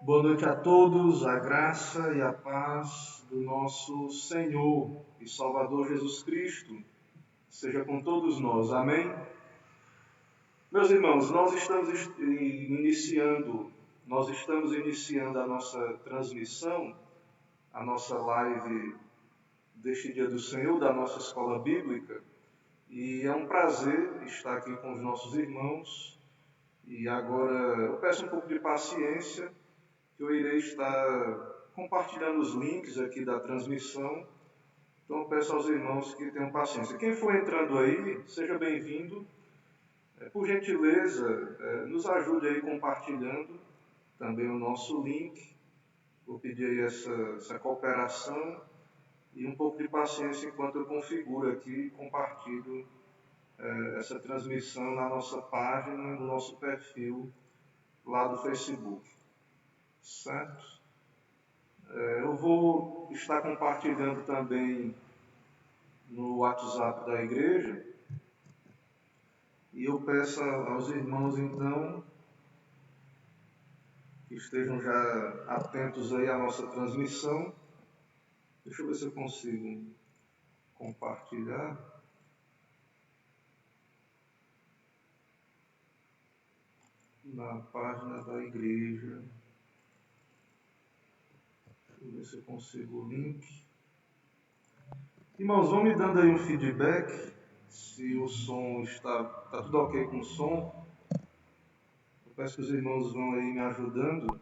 Boa noite a todos, a graça e a paz do nosso Senhor e Salvador Jesus Cristo seja com todos nós, amém? Meus irmãos, nós estamos iniciando a nossa transmissão, a nossa live deste dia do Senhor, da nossa escola bíblica, e é um prazer estar aqui com os nossos irmãos, e agora eu peço um pouco de paciência, que eu irei estar compartilhando os links aqui da transmissão. Então eu peço aos irmãos que tenham paciência. Quem for entrando aí, seja bem-vindo. Por gentileza, nos ajude aí compartilhando também o nosso link. Vou pedir aí essa cooperação e um pouco de paciência enquanto eu configuro aqui e compartilho essa transmissão na nossa página, no nosso perfil lá do Facebook. Certo? Eu vou estar compartilhando também no WhatsApp da igreja e eu peço aos irmãos então que estejam já atentos aí à nossa transmissão. Deixa eu ver se eu consigo compartilhar. Na página da igreja. Deixa eu ver se eu consigo o link. Irmãos, vão me dando aí um feedback, se o som está tudo ok com o som. Eu peço que os irmãos vão aí me ajudando.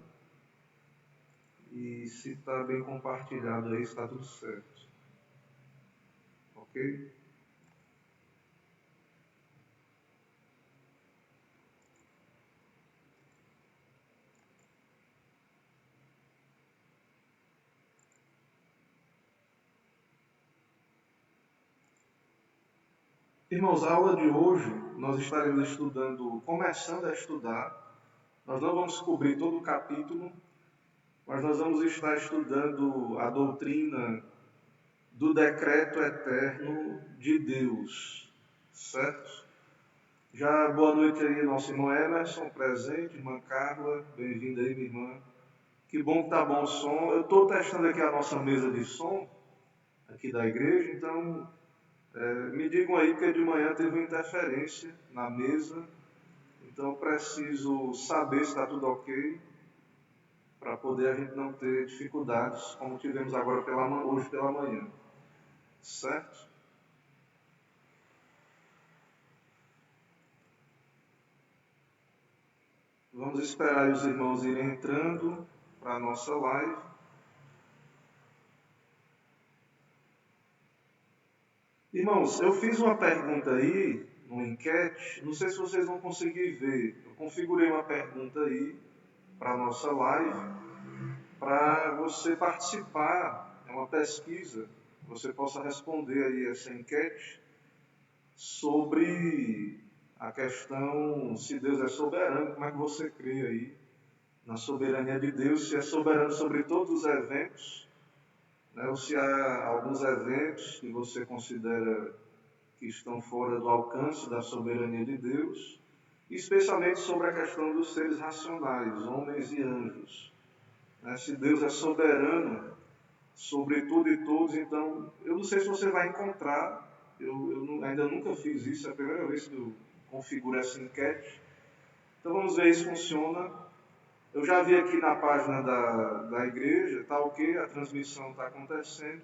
E se está bem compartilhado aí, está tudo certo. Ok? Irmãos, a aula de hoje nós estaremos começando a estudar. Nós não vamos cobrir todo o capítulo, mas nós vamos estar estudando a doutrina do decreto eterno de Deus, certo? Já boa noite aí, nosso irmão Emerson, presente, irmã Carla, bem-vinda aí, minha irmã. Que bom que tá bom o som. Eu estou testando aqui a nossa mesa de som, aqui da igreja, então me digam aí, porque de manhã teve uma interferência na mesa, então eu preciso saber se está tudo ok, para poder a gente não ter dificuldades, como tivemos agora hoje pela manhã. Certo? Vamos esperar os irmãos irem entrando para a nossa live. Irmãos, eu fiz uma pergunta aí, uma enquete, não sei se vocês vão conseguir ver. Eu configurei uma pergunta aí para a nossa live, para você participar, é uma pesquisa, você possa responder aí essa enquete sobre a questão se Deus é soberano, como é que você crê aí na soberania de Deus, se é soberano sobre todos os eventos, né, ou se há alguns eventos que você considera que estão fora do alcance da soberania de Deus, especialmente sobre a questão dos seres racionais, homens e anjos. Né, se Deus é soberano sobre tudo e todos, então, eu não sei se você vai encontrar, ainda nunca fiz isso, é a primeira vez que eu configuro essa enquete. Então vamos ver se funciona. Eu já vi aqui na página da igreja, está ok, a transmissão está acontecendo,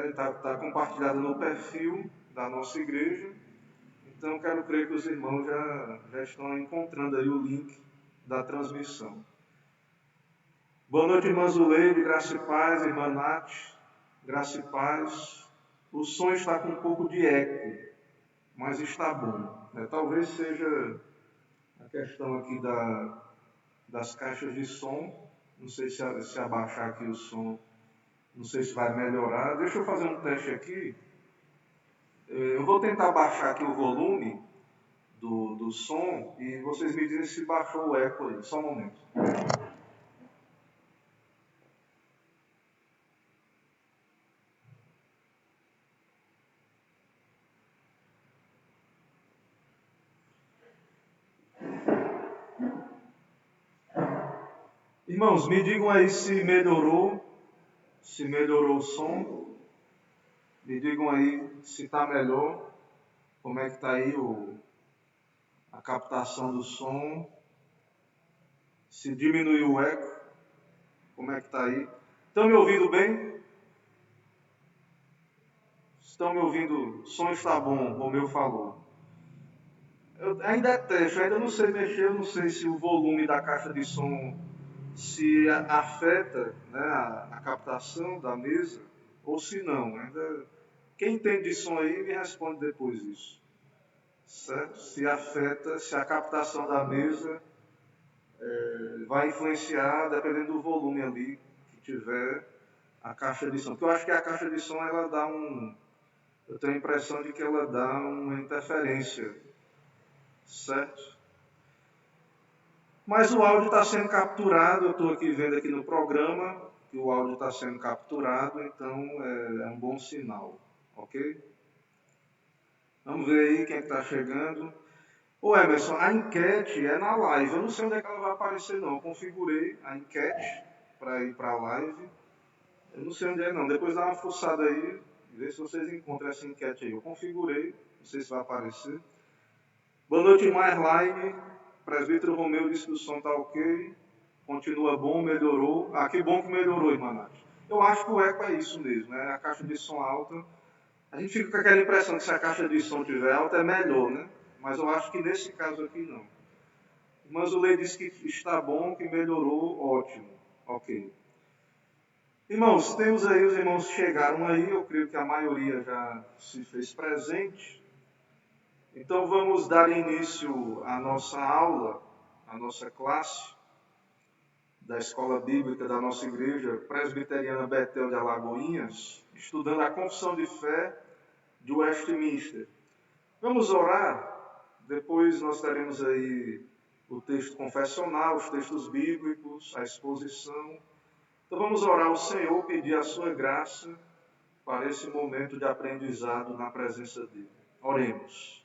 está compartilhada no perfil da nossa igreja, então quero crer que os irmãos já estão encontrando aí o link da transmissão. Boa noite, irmã Zuleide, graça e paz, irmã Nath, graça e paz. O som está com um pouco de eco, mas está bom. Talvez seja a questão aqui das caixas de som. Não sei se abaixar aqui o som, não sei se vai melhorar. Deixa eu fazer um teste aqui. Eu vou tentar baixar aqui o volume do som e vocês me dizem se baixou o eco aí. Só um momento. Irmãos, me digam aí se melhorou o som. Me digam aí se está melhor. Como é que está aí a captação do som? Se diminuiu o eco, como é que está aí? Estão me ouvindo bem? Estão me ouvindo? O som está bom, como eu falou. Eu ainda é teste, eu ainda não sei mexer, eu não sei se o volume da caixa de som se afeta, né, a captação da mesa ou se não. Ainda, quem entende de som aí me responde depois isso. Certo? Se afeta, se a captação da mesa vai influenciar, dependendo do volume ali que tiver a caixa de som. Porque eu acho que a caixa de som ela dá eu tenho a impressão de que ela dá uma interferência, certo? Mas o áudio está sendo capturado, eu estou aqui vendo aqui no programa que o áudio está sendo capturado, então é um bom sinal, ok? Vamos ver aí quem é que está chegando. Ô Emerson, a enquete é na live, eu não sei onde é que ela vai aparecer não, eu configurei a enquete para ir para a live, eu não sei onde é não, depois dá uma fuçada aí, vê se vocês encontram essa enquete aí, eu configurei, não sei se vai aparecer. Boa noite, Marline. Presbítero Romeu disse que o som está ok. Continua bom, melhorou. Ah, que bom que melhorou, irmã Nath. Eu acho que o eco é isso mesmo, né? A caixa de som alta. A gente fica com aquela impressão que se a caixa de som estiver alta é melhor, né? Mas eu acho que nesse caso aqui não. Irmã Zulei disse que está bom, que melhorou, ótimo. Ok. Irmãos, temos aí, os irmãos que chegaram aí, eu creio que a maioria já se fez presente. Então vamos dar início à nossa aula, à nossa classe da Escola Bíblica da nossa Igreja Presbiteriana Betel de Alagoinhas, estudando a Confissão de Fé de Westminster. Vamos orar, depois nós teremos aí o texto confessional, os textos bíblicos, a exposição. Então vamos orar ao Senhor, pedir a sua graça para esse momento de aprendizado na presença dEle. Oremos.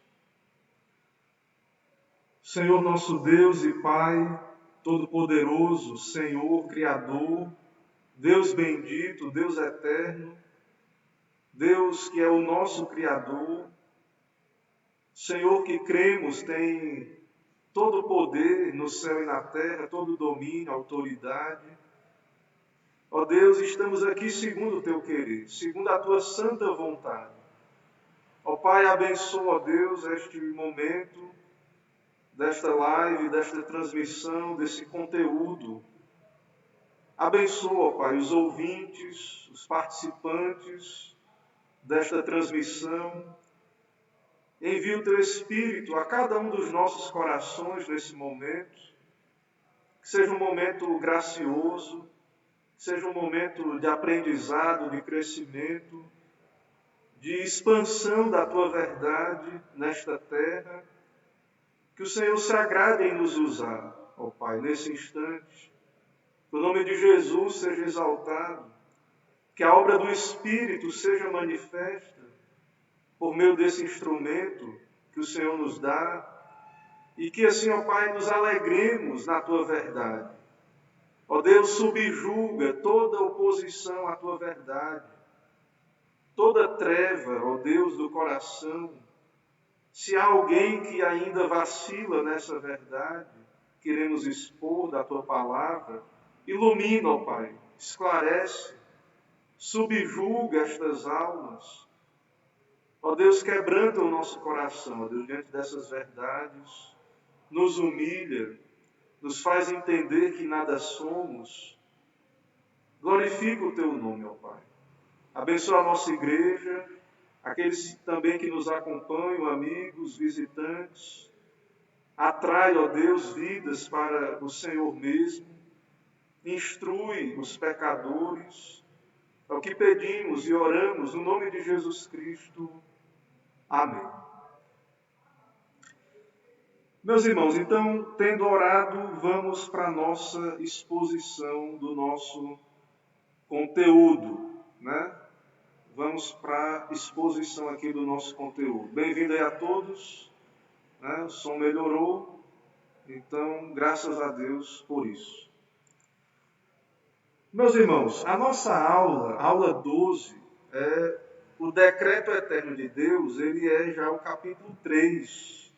Senhor nosso Deus e Pai, Todo-Poderoso, Senhor, Criador, Deus bendito, Deus eterno, Deus que é o nosso Criador, Senhor que cremos tem todo o poder no céu e na terra, todo o domínio, autoridade. Ó Deus, estamos aqui segundo o Teu querer, segundo a Tua santa vontade. Ó Pai, abençoa, ó Deus, este momento, desta live, desta transmissão, desse conteúdo. Abençoa, Pai, os ouvintes, os participantes desta transmissão. Envia o Teu Espírito a cada um dos nossos corações nesse momento. Que seja um momento gracioso, que seja um momento de aprendizado, de crescimento, de expansão da Tua verdade nesta terra. Que o Senhor se agrade em nos usar, ó Pai, nesse instante. Que o nome de Jesus seja exaltado. Que a obra do Espírito seja manifesta por meio desse instrumento que o Senhor nos dá. E que assim, ó Pai, nos alegremos na Tua verdade. Ó Deus, subjuga toda oposição à Tua verdade. Toda treva, ó Deus, do coração. Se há alguém que ainda vacila nessa verdade, queremos expor da Tua palavra, ilumina, ó Pai, esclarece, subjuga estas almas. Ó Deus, quebranta o nosso coração, ó Deus, diante dessas verdades, nos humilha, nos faz entender que nada somos. Glorifica o Teu nome, ó Pai. Abençoa a nossa igreja, aqueles também que nos acompanham, amigos, visitantes. Atrai, ó Deus, vidas para o Senhor mesmo. Instrui os pecadores. É o que pedimos e oramos no nome de Jesus Cristo. Amém. Meus irmãos, então, tendo orado, vamos para a nossa exposição do nosso conteúdo, né? Vamos para a exposição aqui do nosso conteúdo. Bem-vindo aí a todos, né? O som melhorou, então, graças a Deus por isso. Meus irmãos, a nossa aula 12, o decreto eterno de Deus, ele é já o capítulo 3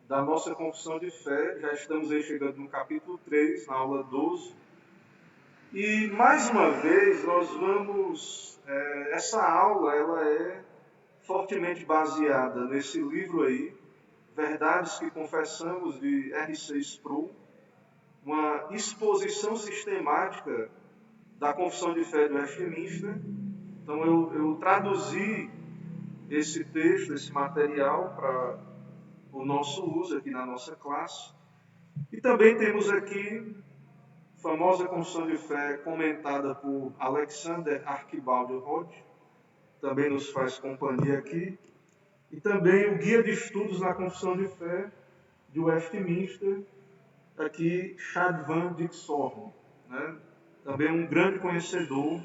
da nossa confissão de fé. Já estamos aí chegando no capítulo 3, na aula 12. E, mais uma vez, nós vamos... essa aula, ela é fortemente baseada nesse livro aí, Verdades que Confessamos, de R.C. Sproul, uma exposição sistemática da Confissão de Fé do Westminster. Então eu traduzi esse texto, esse material para o nosso uso aqui na nossa classe. E também temos aqui a famosa Confissão de Fé comentada por Alexander Archibald Roth, também nos faz companhia aqui. E também o Guia de Estudos na Confissão de Fé de Westminster, aqui Chad Van Dixhoorn, né? Também um grande conhecedor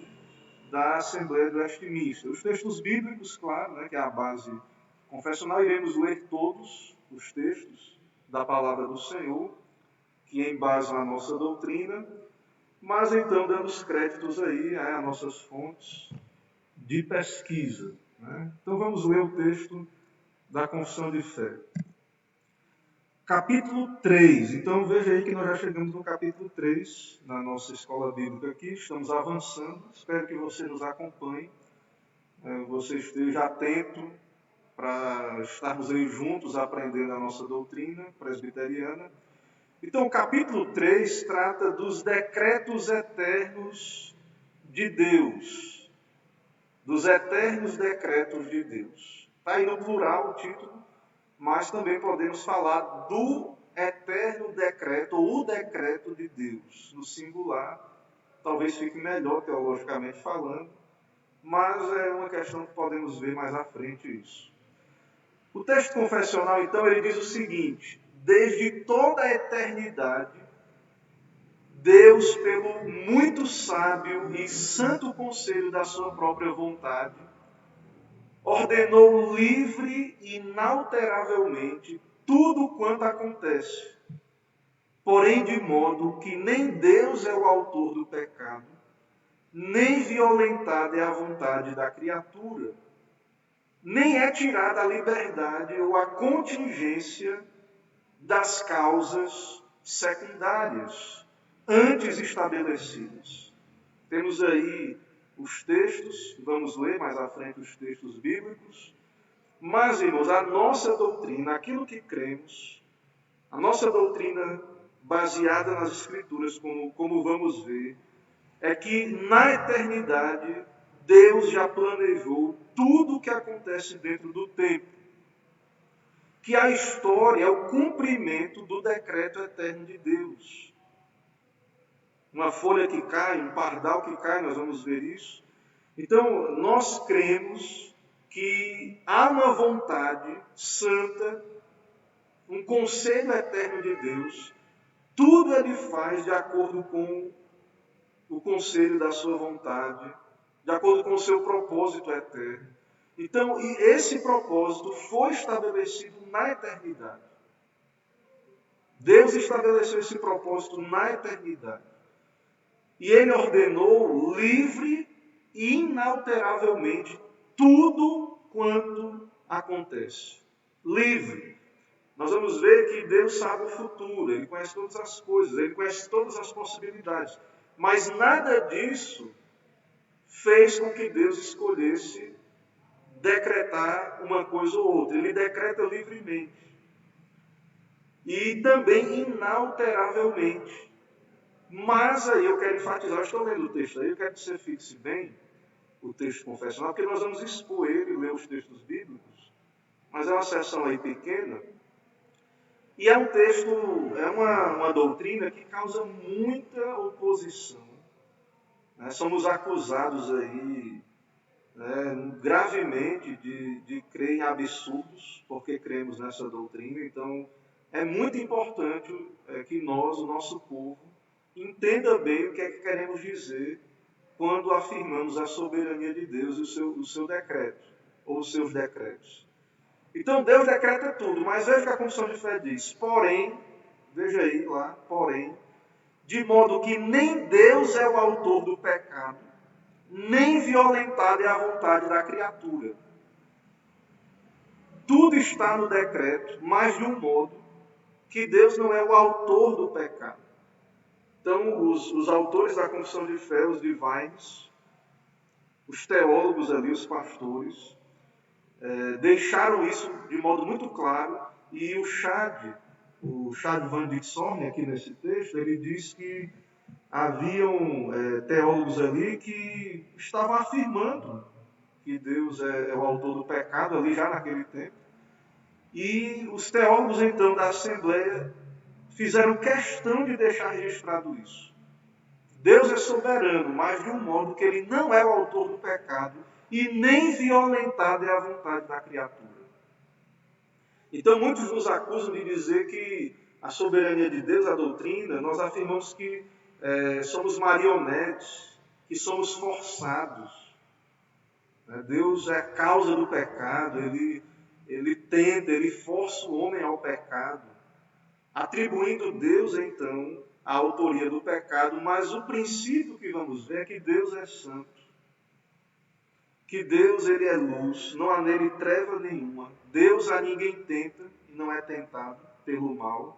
da Assembleia do Westminster. Os textos bíblicos, claro, né, que é a base confessional, iremos ler todos os textos da Palavra do Senhor, que embasam a nossa doutrina, mas então dando os créditos aí a nossas fontes de pesquisa, né? Então vamos ler o texto da Confissão de Fé. Capítulo 3. Então veja aí que nós já chegamos no capítulo 3 na nossa escola bíblica aqui. Estamos avançando. Espero que você nos acompanhe. Você esteja atento para estarmos aí juntos aprendendo a nossa doutrina presbiteriana. Então o capítulo 3 trata dos decretos eternos de Deus. Dos eternos decretos de Deus. Está aí no plural o título. Mas também podemos falar do eterno decreto, ou o decreto de Deus, no singular. Talvez fique melhor teologicamente falando, mas é uma questão que podemos ver mais à frente isso. O texto confessional, então, ele diz o seguinte: desde toda a eternidade, Deus, pelo muito sábio e santo conselho da sua própria vontade, ordenou livre e inalteravelmente tudo quanto acontece, porém de modo que nem Deus é o autor do pecado, nem violentada é a vontade da criatura, nem é tirada a liberdade ou a contingência das causas secundárias, antes estabelecidas. Temos aí os textos, vamos ler mais à frente os textos bíblicos, mas, irmãos, a nossa doutrina, aquilo que cremos, a nossa doutrina baseada nas Escrituras, como vamos ver, é que na eternidade Deus já planejou tudo o que acontece dentro do tempo. Que a história é o cumprimento do decreto eterno de Deus. Uma folha que cai, um pardal que cai, nós vamos ver isso. Então, nós cremos que há uma vontade santa, um conselho eterno de Deus. Tudo ele faz de acordo com o conselho da sua vontade, de acordo com o seu propósito eterno. Então, esse propósito foi estabelecido na eternidade. Deus estabeleceu esse propósito na eternidade. E ele ordenou livre e inalteravelmente tudo quanto acontece. Livre. Nós vamos ver que Deus sabe o futuro, Ele conhece todas as coisas, Ele conhece todas as possibilidades. Mas nada disso fez com que Deus escolhesse decretar uma coisa ou outra. Ele decreta livremente. E também inalteravelmente. Mas aí eu quero enfatizar, eu estou lendo o texto aí, eu quero que você fixe bem o texto confessional, porque nós vamos expor ele e ler os textos bíblicos, mas é uma sessão aí pequena, e é um texto, é uma doutrina que causa muita oposição. Né? Somos acusados aí, né, gravemente de crer em absurdos, porque cremos nessa doutrina. Então é muito importante que nós, o nosso povo, entenda bem o que é que queremos dizer quando afirmamos a soberania de Deus e o seu decreto, ou os seus decretos. Então Deus decreta tudo, mas veja o que a Confissão de Fé diz. Porém, veja aí lá, porém, de modo que nem Deus é o autor do pecado, nem violentada é a vontade da criatura. Tudo está no decreto, mas de um modo que Deus não é o autor do pecado. Então, os autores da Confissão de Fé, os divines, os teólogos ali, os pastores, deixaram isso de modo muito claro, e o Chad Van Dixon, aqui nesse texto, ele diz que haviam teólogos ali que estavam afirmando que Deus é o autor do pecado, ali já naquele tempo. E os teólogos, então, da Assembleia fizeram questão de deixar registrado isso. Deus é soberano, mas de um modo que ele não é o autor do pecado e nem violentado é a vontade da criatura. Então, muitos nos acusam de dizer que a soberania de Deus, a doutrina, nós afirmamos que somos marionetes, que somos forçados. Deus é a causa do pecado, ele tenta, ele força o homem ao pecado, atribuindo Deus, então, a autoria do pecado, mas o princípio que vamos ver é que Deus é santo, que Deus ele é luz, não há nele treva nenhuma, Deus a ninguém tenta e não é tentado pelo mal.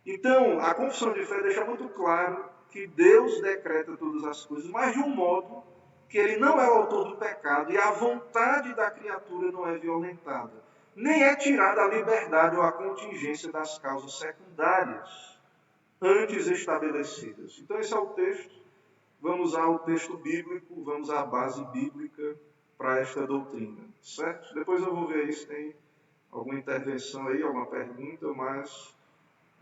Então, a confissão de fé deixa muito claro que Deus decreta todas as coisas, mas de um modo que ele não é o autor do pecado e a vontade da criatura não é violentada, nem é tirada a liberdade ou a contingência das causas secundárias antes estabelecidas. Então, esse é o texto. Vamos ao texto bíblico, vamos à base bíblica para esta doutrina, certo? Depois eu vou ver se tem alguma intervenção aí, alguma pergunta, mas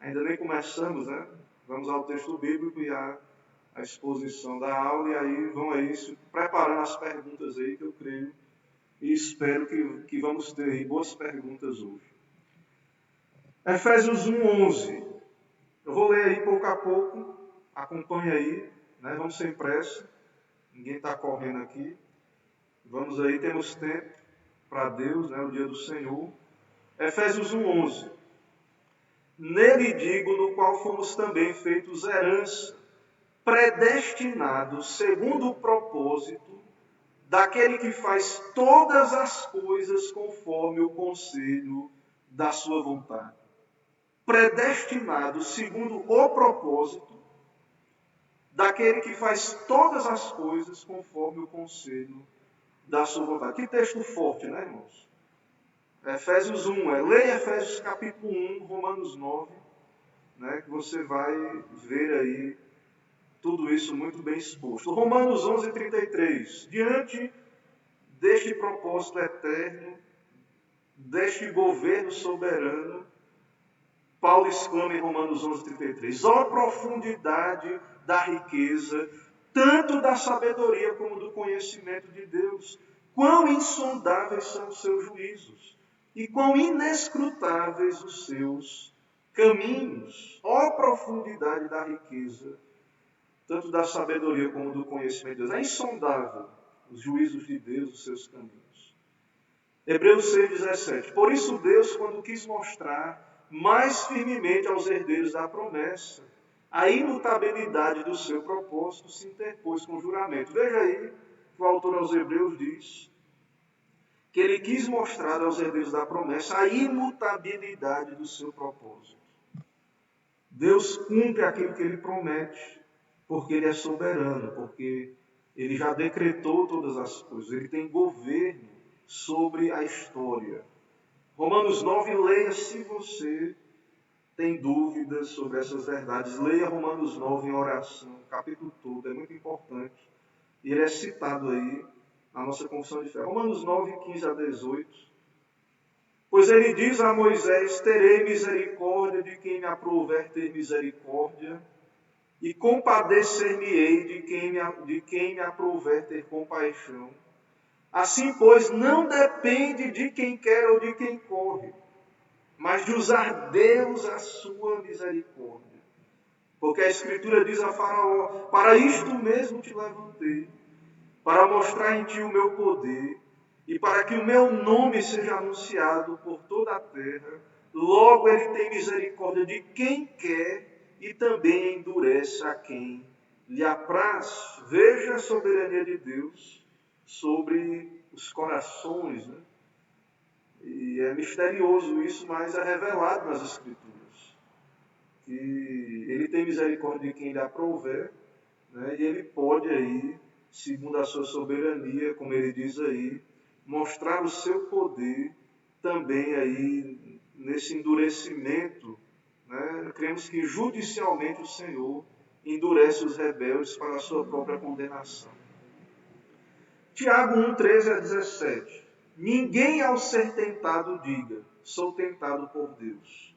ainda nem começamos, né? Vamos ao texto bíblico e à exposição da aula, e aí vão aí se preparando as perguntas aí, que eu creio e espero que vamos ter aí boas perguntas hoje. Efésios 1:11. Eu vou ler aí pouco a pouco, acompanhe aí, né? Vamos sem pressa, ninguém está correndo aqui. Vamos aí, temos tempo para Deus, né? O dia do Senhor. Efésios 1:11. Nele digo, no qual fomos também feitos herança, predestinados segundo o propósito daquele que faz todas as coisas conforme o conselho da sua vontade. Predestinados segundo o propósito daquele que faz todas as coisas conforme o conselho da sua vontade. Que texto forte, né, irmãos? Efésios 1, leia Efésios capítulo 1, Romanos 9, né, que você vai ver aí tudo isso muito bem exposto. Romanos 11:33. Diante deste propósito eterno, deste governo soberano, Paulo exclama em Romanos 11:33, ó profundidade da riqueza, tanto da sabedoria como do conhecimento de Deus, quão insondáveis são os seus juízos, e quão inescrutáveis os seus caminhos. Ó profundidade da riqueza, tanto da sabedoria como do conhecimento de Deus. É insondável os juízos de Deus, os seus caminhos. Hebreus 6:17. Por isso Deus, quando quis mostrar mais firmemente aos herdeiros da promessa a imutabilidade do seu propósito, se interpôs com juramento. Veja aí que o autor aos Hebreus diz que ele quis mostrar aos herdeiros da promessa a imutabilidade do seu propósito. Deus cumpre aquilo que ele promete, porque ele é soberano, porque ele já decretou todas as coisas, ele tem governo sobre a história. Romanos 9, leia se você tem dúvidas sobre essas verdades. Leia Romanos 9 em oração, o capítulo todo, é muito importante. E ele é citado aí na nossa confissão de fé. Romanos 9, 15-18. Pois ele diz a Moisés, terei misericórdia de quem me aprouver ter misericórdia, e compadecer-me-ei de quem me aprouver ter compaixão. Assim, pois, não depende de quem quer ou de quem corre, mas de usar Deus a sua misericórdia. Porque a Escritura diz a Faraó, para isto mesmo te levantei, para mostrar em ti o meu poder, e para que o meu nome seja anunciado por toda a terra. Logo ele tem misericórdia de quem quer e também endurece a quem lhe apraz. Veja a soberania de Deus sobre os corações, né? E é misterioso isso, mas é revelado nas Escrituras. Que ele tem misericórdia de quem lhe aprouver, né? E ele pode aí, segundo a sua soberania, como ele diz aí, mostrar o seu poder também aí nesse endurecimento, né? Cremos que judicialmente o Senhor endurece os rebeldes para a sua própria condenação. Tiago 1, 13 a 17. Ninguém ao ser tentado diga, sou tentado por Deus.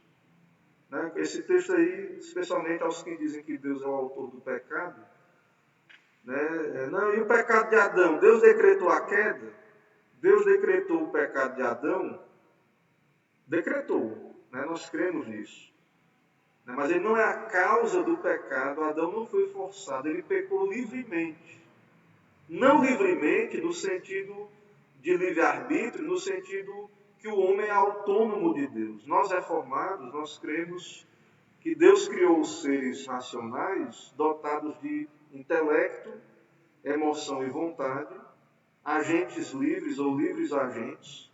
Né? Esse texto aí, especialmente aos que dizem que Deus é o autor do pecado, né? Não, e o pecado de Adão? Deus decretou a queda? Deus decretou o pecado de Adão? Decretou. Né? Nós cremos nisso. Né? Mas ele não é a causa do pecado. Adão não foi forçado, ele pecou livremente. Não livremente no sentido de livre-arbítrio, no sentido que o homem é autônomo de Deus. Nós reformados, nós cremos que Deus criou os seres racionais dotados de intelecto, emoção e vontade, agentes livres ou livres agentes.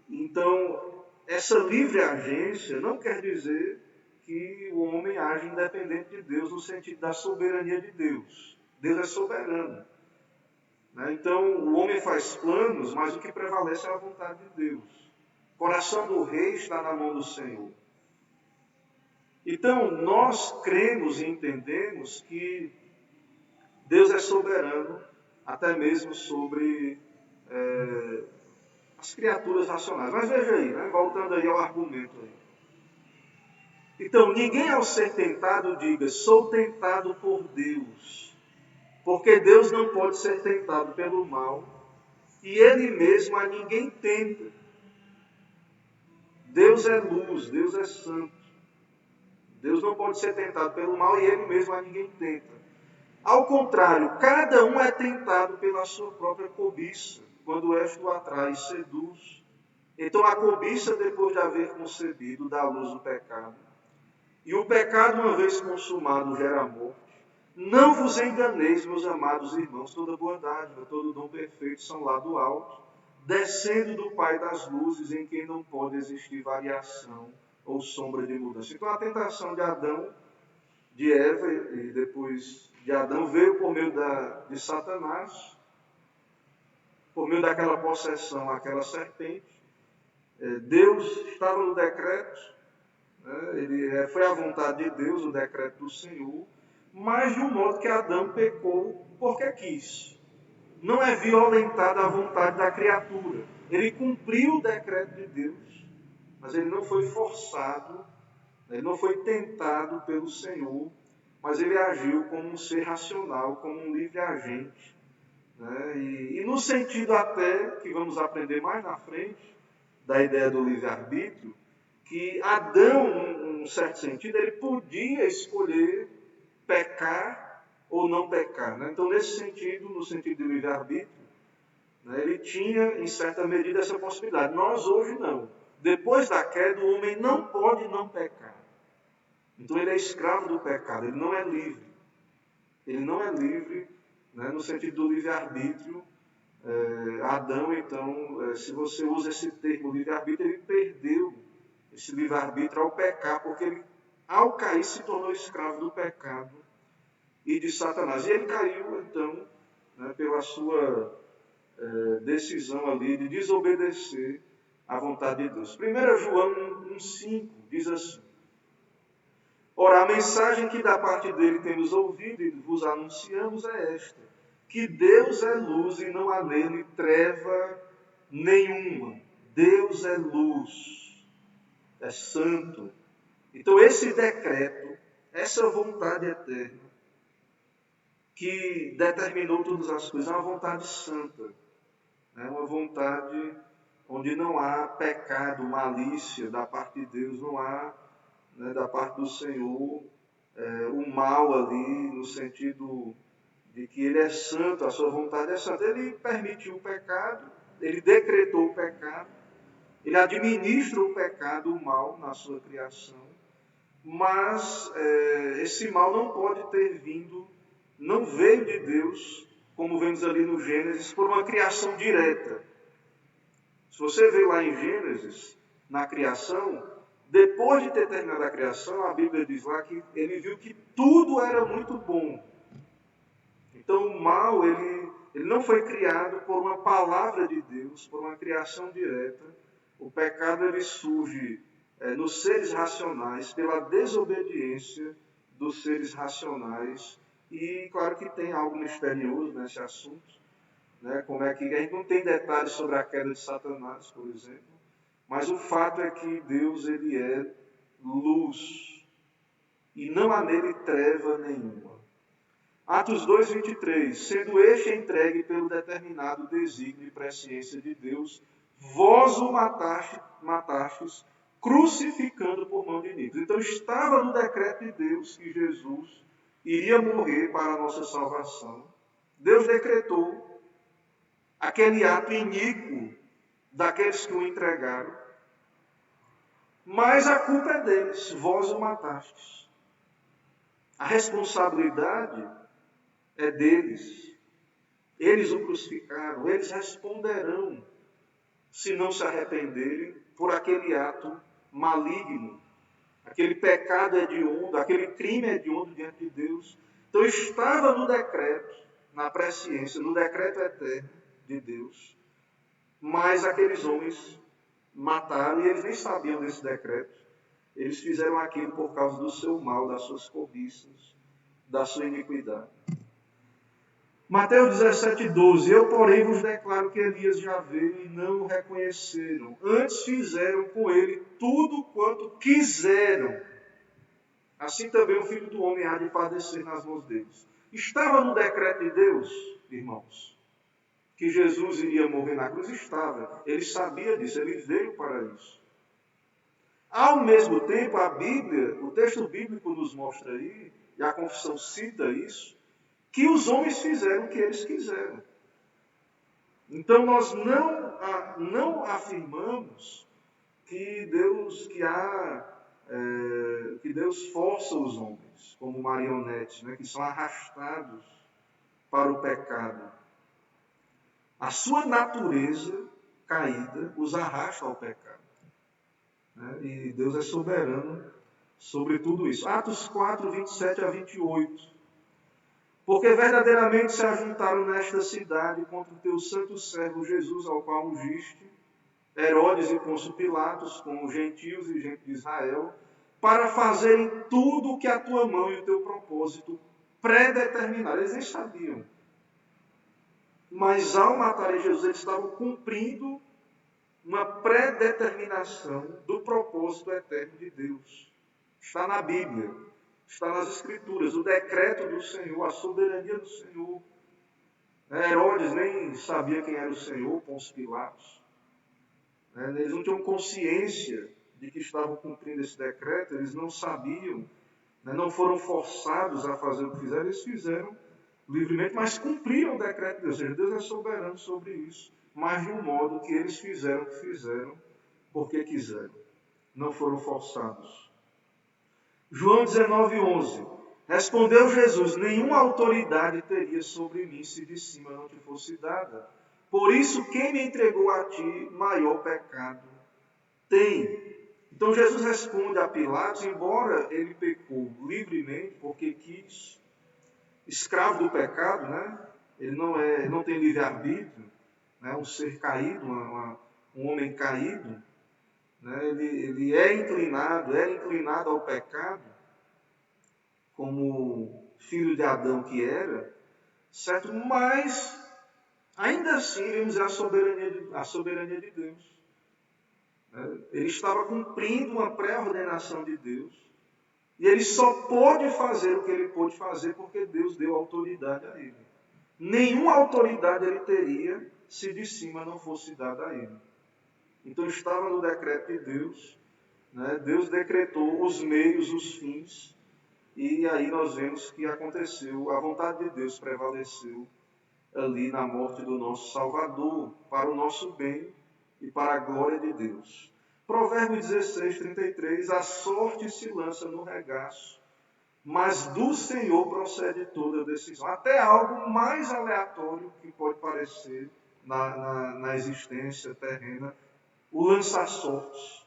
Então, essa livre agência não quer dizer que o homem age independente de Deus, no sentido da soberania de Deus. Deus é soberano. Então, o homem faz planos, mas o que prevalece é a vontade de Deus. O coração do rei está na mão do Senhor. Então, nós cremos e entendemos que Deus é soberano, até mesmo sobre as criaturas racionais. Mas veja aí, né? Voltando aí ao argumento aí. Então, ninguém ao ser tentado diga, sou tentado por Deus. Porque Deus não pode ser tentado pelo mal, e Ele mesmo a ninguém tenta. Deus é luz, Deus é santo. Deus não pode ser tentado pelo mal, e Ele mesmo a ninguém tenta. Ao contrário, cada um é tentado pela sua própria cobiça, quando esta o atrai e seduz. Então a cobiça, depois de haver concebido, dá à luz o pecado. E o pecado, uma vez consumado, gera morte. Não vos enganeis, meus amados irmãos, toda boa dádiva, todo dom perfeito são lá do alto, descendo do Pai das luzes, em quem não pode existir variação ou sombra de mudança. Então a tentação de Adão, de Eva e depois de Adão veio por meio de Satanás, por meio daquela possessão, aquela serpente. Deus estava no decreto, né? Foi a vontade de Deus, o decreto do Senhor, mas de um modo que Adão pecou porque quis. Não é violentada a vontade da criatura. Ele cumpriu o decreto de Deus, mas ele não foi forçado, ele não foi tentado pelo Senhor, mas ele agiu como um ser racional, como um livre agente. Né? E no sentido até, que vamos aprender mais na frente, da ideia do livre-arbítrio, que Adão, num certo sentido, ele podia escolher pecar ou não pecar. Né? Então, nesse sentido, no sentido de livre-arbítrio, né, ele tinha, em certa medida, essa possibilidade. Nós, hoje, não. Depois da queda, o homem não pode não pecar. Então, ele é escravo do pecado, ele não é livre. Ele não é livre, né, no sentido do livre-arbítrio. Adão, então, se você usa esse termo livre-arbítrio, ele perdeu esse livre-arbítrio ao pecar, porque ele, ao cair, se tornou escravo do pecado e de Satanás. E ele caiu, então, né, pela sua decisão ali de desobedecer à vontade de Deus. 1 João 1,5 diz assim: ora, a mensagem que da parte dele temos ouvido e vos anunciamos é esta, que Deus é luz e não há nele treva nenhuma. Deus é luz, é santo. Então esse decreto, essa vontade eterna, que determinou todas as coisas, é uma vontade santa. É uma vontade onde não há pecado, malícia da parte de Deus, não há, né, da parte do Senhor, o mal ali, no sentido de que Ele é santo, a sua vontade é santa. Ele permitiu o pecado, Ele decretou o pecado, Ele administra o pecado, o mal na sua criação, mas esse mal não pode ter vindo, não veio de Deus, como vemos ali no Gênesis, por uma criação direta. Se você vê lá em Gênesis, na criação, depois de ter terminado a criação, a Bíblia diz lá que ele viu que tudo era muito bom. Então o mal, ele não foi criado por uma palavra de Deus, por uma criação direta. O pecado, ele surge nos seres racionais, pela desobediência dos seres racionais. E claro que tem algo misterioso nesse assunto, né? Como é que a gente não tem detalhes sobre a queda de Satanás, por exemplo, mas o fato é que Deus, ele é luz e não há nele treva nenhuma. Atos 2:23, sendo este entregue pelo determinado desígnio e presciência de Deus, vós o matastes, crucificando por mão de inimigos. Então estava no decreto de Deus que Jesus iria morrer para a nossa salvação. Deus decretou aquele ato iníquo daqueles que o entregaram. Mas a culpa é deles, vós o matastes. A responsabilidade é deles. Eles o crucificaram, eles responderão, se não se arrependerem, por aquele ato maligno. Aquele pecado hediondo, aquele crime hediondo diante de Deus. Então estava no decreto, na presciência, no decreto eterno de Deus, mas aqueles homens mataram e eles nem sabiam desse decreto. Eles fizeram aquilo por causa do seu mal, das suas cobiças, da sua iniquidade. Mateus 17:12, eu porém vos declaro que Elias já veio e não o reconheceram. Antes fizeram com ele tudo quanto quiseram. Assim também o Filho do Homem há de padecer nas mãos deles. Estava no decreto de Deus, irmãos, que Jesus iria morrer na cruz? Estava. Ele sabia disso, ele veio para isso. Ao mesmo tempo, a Bíblia, o texto bíblico nos mostra aí, e a confissão cita isso, que os homens fizeram o que eles quiseram. Então nós não afirmamos que Deus força os homens como marionetes, né, que são arrastados para o pecado. A sua natureza caída os arrasta ao pecado. Né? E Deus é soberano sobre tudo isso. Atos 4:27-28. Porque verdadeiramente se ajuntaram nesta cidade contra o teu santo servo Jesus, ao qual ungiste, Herodes e Pôncio Pilatos, com os gentios e gente de Israel, para fazerem tudo o que a tua mão e o teu propósito predeterminaram. Eles nem sabiam. Mas ao matarem Jesus, eles estavam cumprindo uma predeterminação do propósito eterno de Deus. Está na Bíblia, está nas Escrituras, o decreto do Senhor, a soberania do Senhor. Herodes nem sabia quem era o Senhor, Pôncio Pilatos. Eles não tinham consciência de que estavam cumprindo esse decreto, eles não sabiam, não foram forçados a fazer o que fizeram, eles fizeram livremente, mas cumpriram o decreto de Deus. Ou seja, Deus é soberano sobre isso, mas de um modo que eles fizeram o que fizeram, porque quiseram. Não foram forçados. João 19:11. Respondeu Jesus, nenhuma autoridade teria sobre mim se de cima não te fosse dada. Por isso, quem me entregou a ti, maior pecado tem. Então Jesus responde a Pilatos, embora ele pecou livremente, porque quis, escravo do pecado, né? Ele não tem livre-arbítrio, né? Um ser caído, um homem caído, né? Ele é inclinado ao pecado, como filho de Adão que era, certo? Mas, ainda assim, vemos a soberania de Deus. Ele estava cumprindo uma pré-ordenação de Deus, e ele só pôde fazer o que ele pôde fazer porque Deus deu autoridade a ele. Nenhuma autoridade ele teria se de cima não fosse dada a ele. Então estava no decreto de Deus, né? Deus decretou os meios, os fins, e aí nós vemos que aconteceu, a vontade de Deus prevaleceu ali na morte do nosso Salvador, para o nosso bem e para a glória de Deus. Provérbios 16, 33, a sorte se lança no regaço, mas do Senhor procede toda decisão. Até algo mais aleatório que pode parecer na existência terrena, o lança-sortes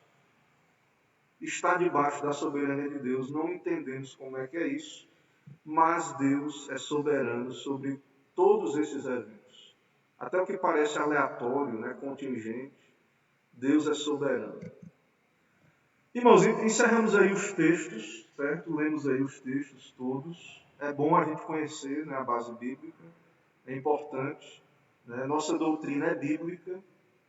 está debaixo da soberania de Deus. Não entendemos como é que é isso, mas Deus é soberano sobre todos esses eventos. Até o que parece aleatório, né, contingente, Deus é soberano. Irmãos, encerramos aí os textos, certo? Lemos aí os textos todos. É bom a gente conhecer, né, a base bíblica, é importante. Né? Nossa doutrina é bíblica.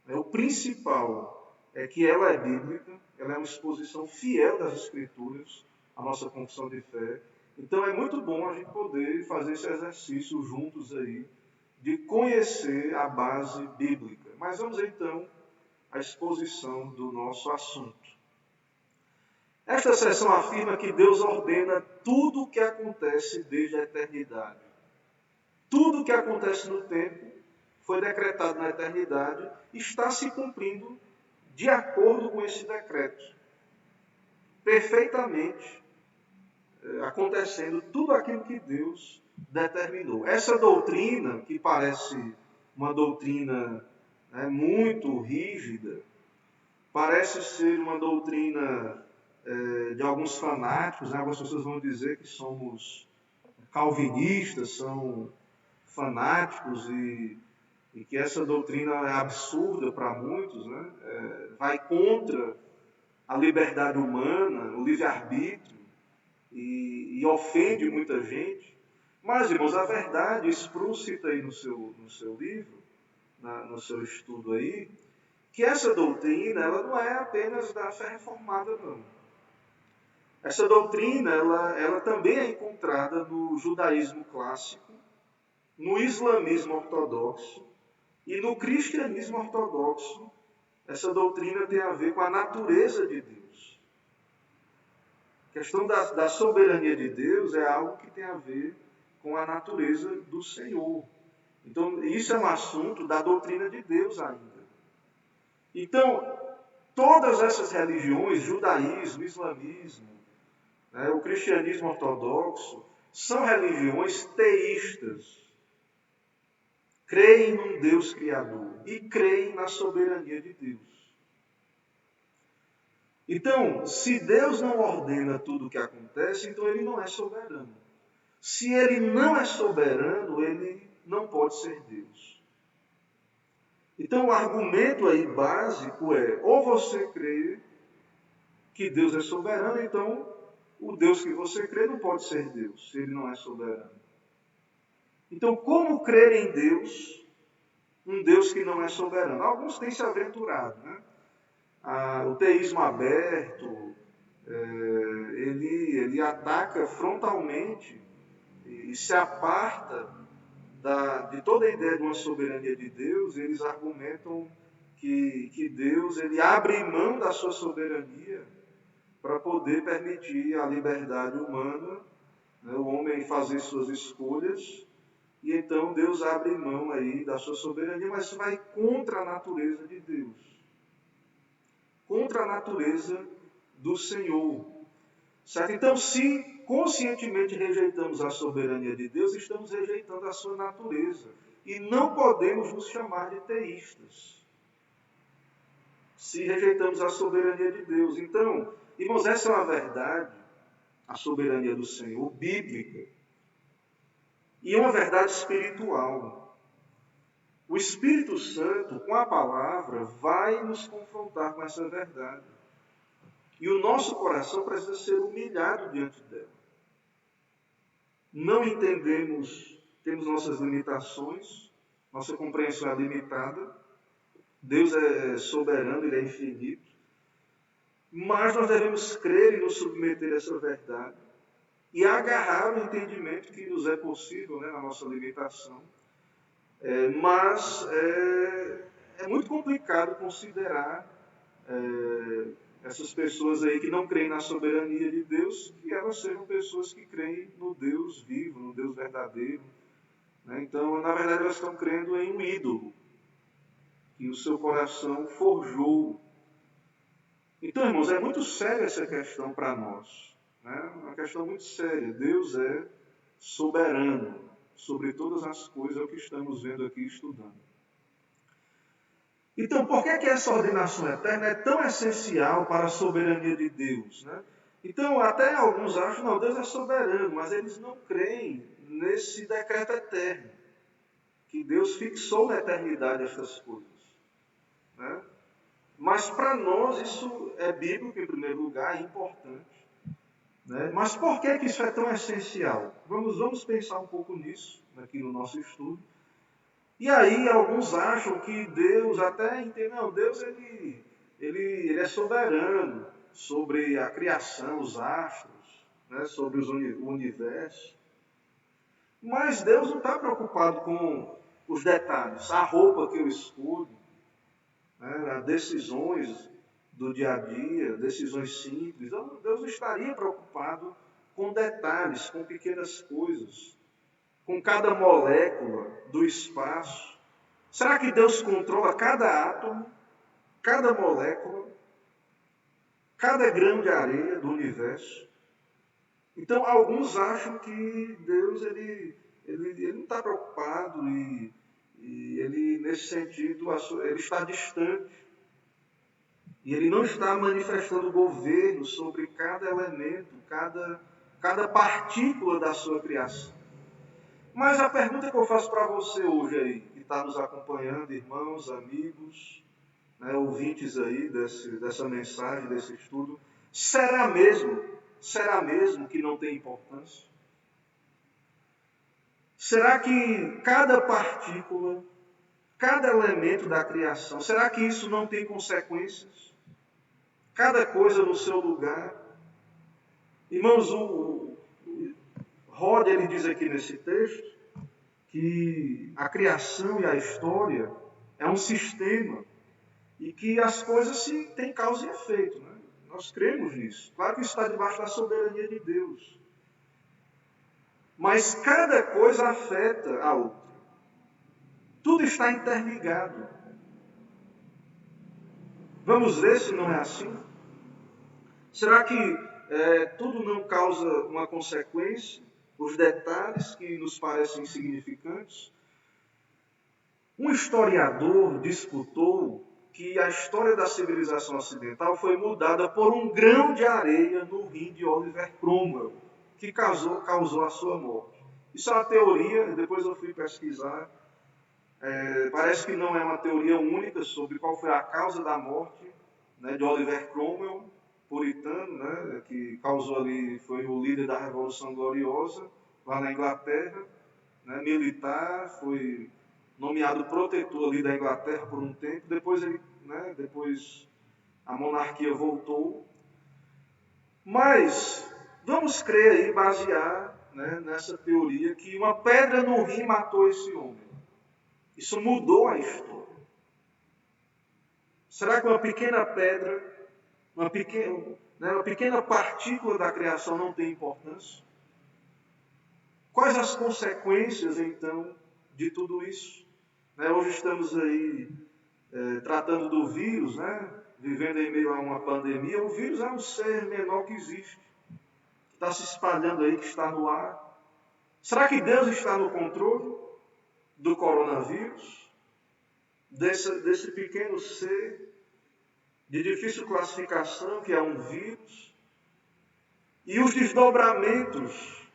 Né? O principal é que ela é bíblica, ela é uma exposição fiel das Escrituras, a nossa confissão de fé. Então é muito bom a gente poder fazer esse exercício juntos aí, de conhecer a base bíblica. Mas vamos então à exposição do nosso assunto. Esta seção afirma que Deus ordena tudo o que acontece desde a eternidade. Tudo o que acontece no tempo foi decretado na eternidade e está se cumprindo de acordo com esse decreto. Perfeitamente acontecendo tudo aquilo que Deus determinou. Essa doutrina, que parece uma doutrina, né, muito rígida, parece ser uma doutrina de alguns fanáticos, né? Algumas pessoas vão dizer que somos calvinistas, são fanáticos e que essa doutrina é absurda para muitos, né? Vai contra a liberdade humana, o livre-arbítrio e ofende muita gente. Mas, irmãos, a verdade explícita aí no seu livro, no seu estudo aí, que essa doutrina ela não é apenas da fé reformada, não. Essa doutrina ela também é encontrada no judaísmo clássico, no islamismo ortodoxo e no cristianismo ortodoxo. Essa doutrina tem a ver com a natureza de Deus. A questão da soberania de Deus é algo que tem a ver com a natureza do Senhor. Então, isso é um assunto da doutrina de Deus ainda. Então, todas essas religiões, judaísmo, islamismo, o cristianismo ortodoxo, são religiões teístas. Creem num Deus criador e creem na soberania de Deus. Então, se Deus não ordena tudo o que acontece, então ele não é soberano. Se ele não é soberano, ele não pode ser Deus. Então, o argumento aí básico é, ou você crê que Deus é soberano, então o Deus que você crê não pode ser Deus, se ele não é soberano. Então, como crer em Deus, um Deus que não é soberano? Alguns têm se aventurado, né? O teísmo aberto, ele ataca frontalmente e se aparta de toda a ideia de uma soberania de Deus. Eles argumentam que Deus ele abre mão da sua soberania para poder permitir a liberdade humana, né, o homem fazer suas escolhas, e então Deus abre mão aí da sua soberania, mas isso vai contra a natureza de Deus, contra a natureza do Senhor. Certo? Então, se conscientemente rejeitamos a soberania de Deus, estamos rejeitando a sua natureza, e não podemos nos chamar de teístas, se rejeitamos a soberania de Deus. Então, irmãos, essa é uma verdade, a soberania do Senhor, bíblica, e uma verdade espiritual. O Espírito Santo, com a palavra, vai nos confrontar com essa verdade. E o nosso coração precisa ser humilhado diante dela. Não entendemos, temos nossas limitações, nossa compreensão é limitada, Deus é soberano, Ele é infinito, mas nós devemos crer e nos submeter a essa verdade e agarrar o entendimento que nos é possível, né, na nossa limitação. Mas é muito complicado considerar essas pessoas aí que não creem na soberania de Deus, que elas sejam pessoas que creem no Deus vivo, no Deus verdadeiro. Né? Então, na verdade, elas estão crendo em um ídolo que o seu coração forjou. Então, irmãos, é muito séria essa questão para nós. Né? Uma questão muito séria. Deus é soberano sobre todas as coisas, é o que estamos vendo aqui estudando. Então, por que essa ordenação eterna é tão essencial para a soberania de Deus? Né? Então, até alguns acham, não, Deus é soberano, mas eles não creem nesse decreto eterno, que Deus fixou na eternidade estas coisas. Né? Mas para nós isso é bíblico, em primeiro lugar, é importante. Né? Mas por que isso é tão essencial? Vamos pensar um pouco nisso, aqui no nosso estudo. E aí alguns acham que Deus até entende, não, Deus ele é soberano sobre a criação, os astros, né, sobre o universo. Mas Deus não está preocupado com os detalhes, a roupa que eu escolho, né, as decisões do dia a dia, decisões simples. Deus não estaria preocupado com detalhes, com pequenas coisas, com cada molécula do espaço. Será que Deus controla cada átomo, cada molécula, cada grão de areia do universo? Então, alguns acham que Deus ele não está preocupado e ele, nesse sentido, ele está distante. E ele não está manifestando governo sobre cada elemento, cada partícula da sua criação. Mas a pergunta que eu faço para você hoje aí, que está nos acompanhando, irmãos, amigos, né, ouvintes aí dessa mensagem, desse estudo, será mesmo que não tem importância? Será que cada partícula, cada elemento da criação, será que isso não tem consequências? Cada coisa no seu lugar? Irmãos, Rod, ele diz aqui nesse texto que a criação e a história é um sistema e que as coisas têm causa e efeito. Né? Nós cremos nisso. Claro que isso está debaixo da soberania de Deus. Mas cada coisa afeta a outra. Tudo está interligado. Vamos ver se não é assim? Será que tudo não causa uma consequência? Os detalhes que nos parecem insignificantes? Um historiador disputou que a história da civilização ocidental foi mudada por um grão de areia no rim de Oliver Cromwell, que causou a sua morte. Isso é uma teoria, depois eu fui pesquisar. Parece que não é uma teoria única sobre qual foi a causa da morte, né, de Oliver Cromwell, puritano, né, que causou ali, foi o líder da Revolução Gloriosa, lá na Inglaterra, né, militar, foi nomeado protetor ali da Inglaterra por um tempo, depois a monarquia voltou. Mas vamos crer aí, basear, né, nessa teoria que uma pedra no rim matou esse homem. Isso mudou a história. Será que uma pequena pedra, uma pequena partícula da criação não tem importância? Quais as consequências, então, de tudo isso? Hoje estamos aí tratando do vírus, né? Vivendo em meio a uma pandemia. O vírus é um ser menor que existe, que está se espalhando aí, que está no ar. Será que Deus está no controle do coronavírus? Desse pequeno ser de difícil classificação, que é um vírus? E os desdobramentos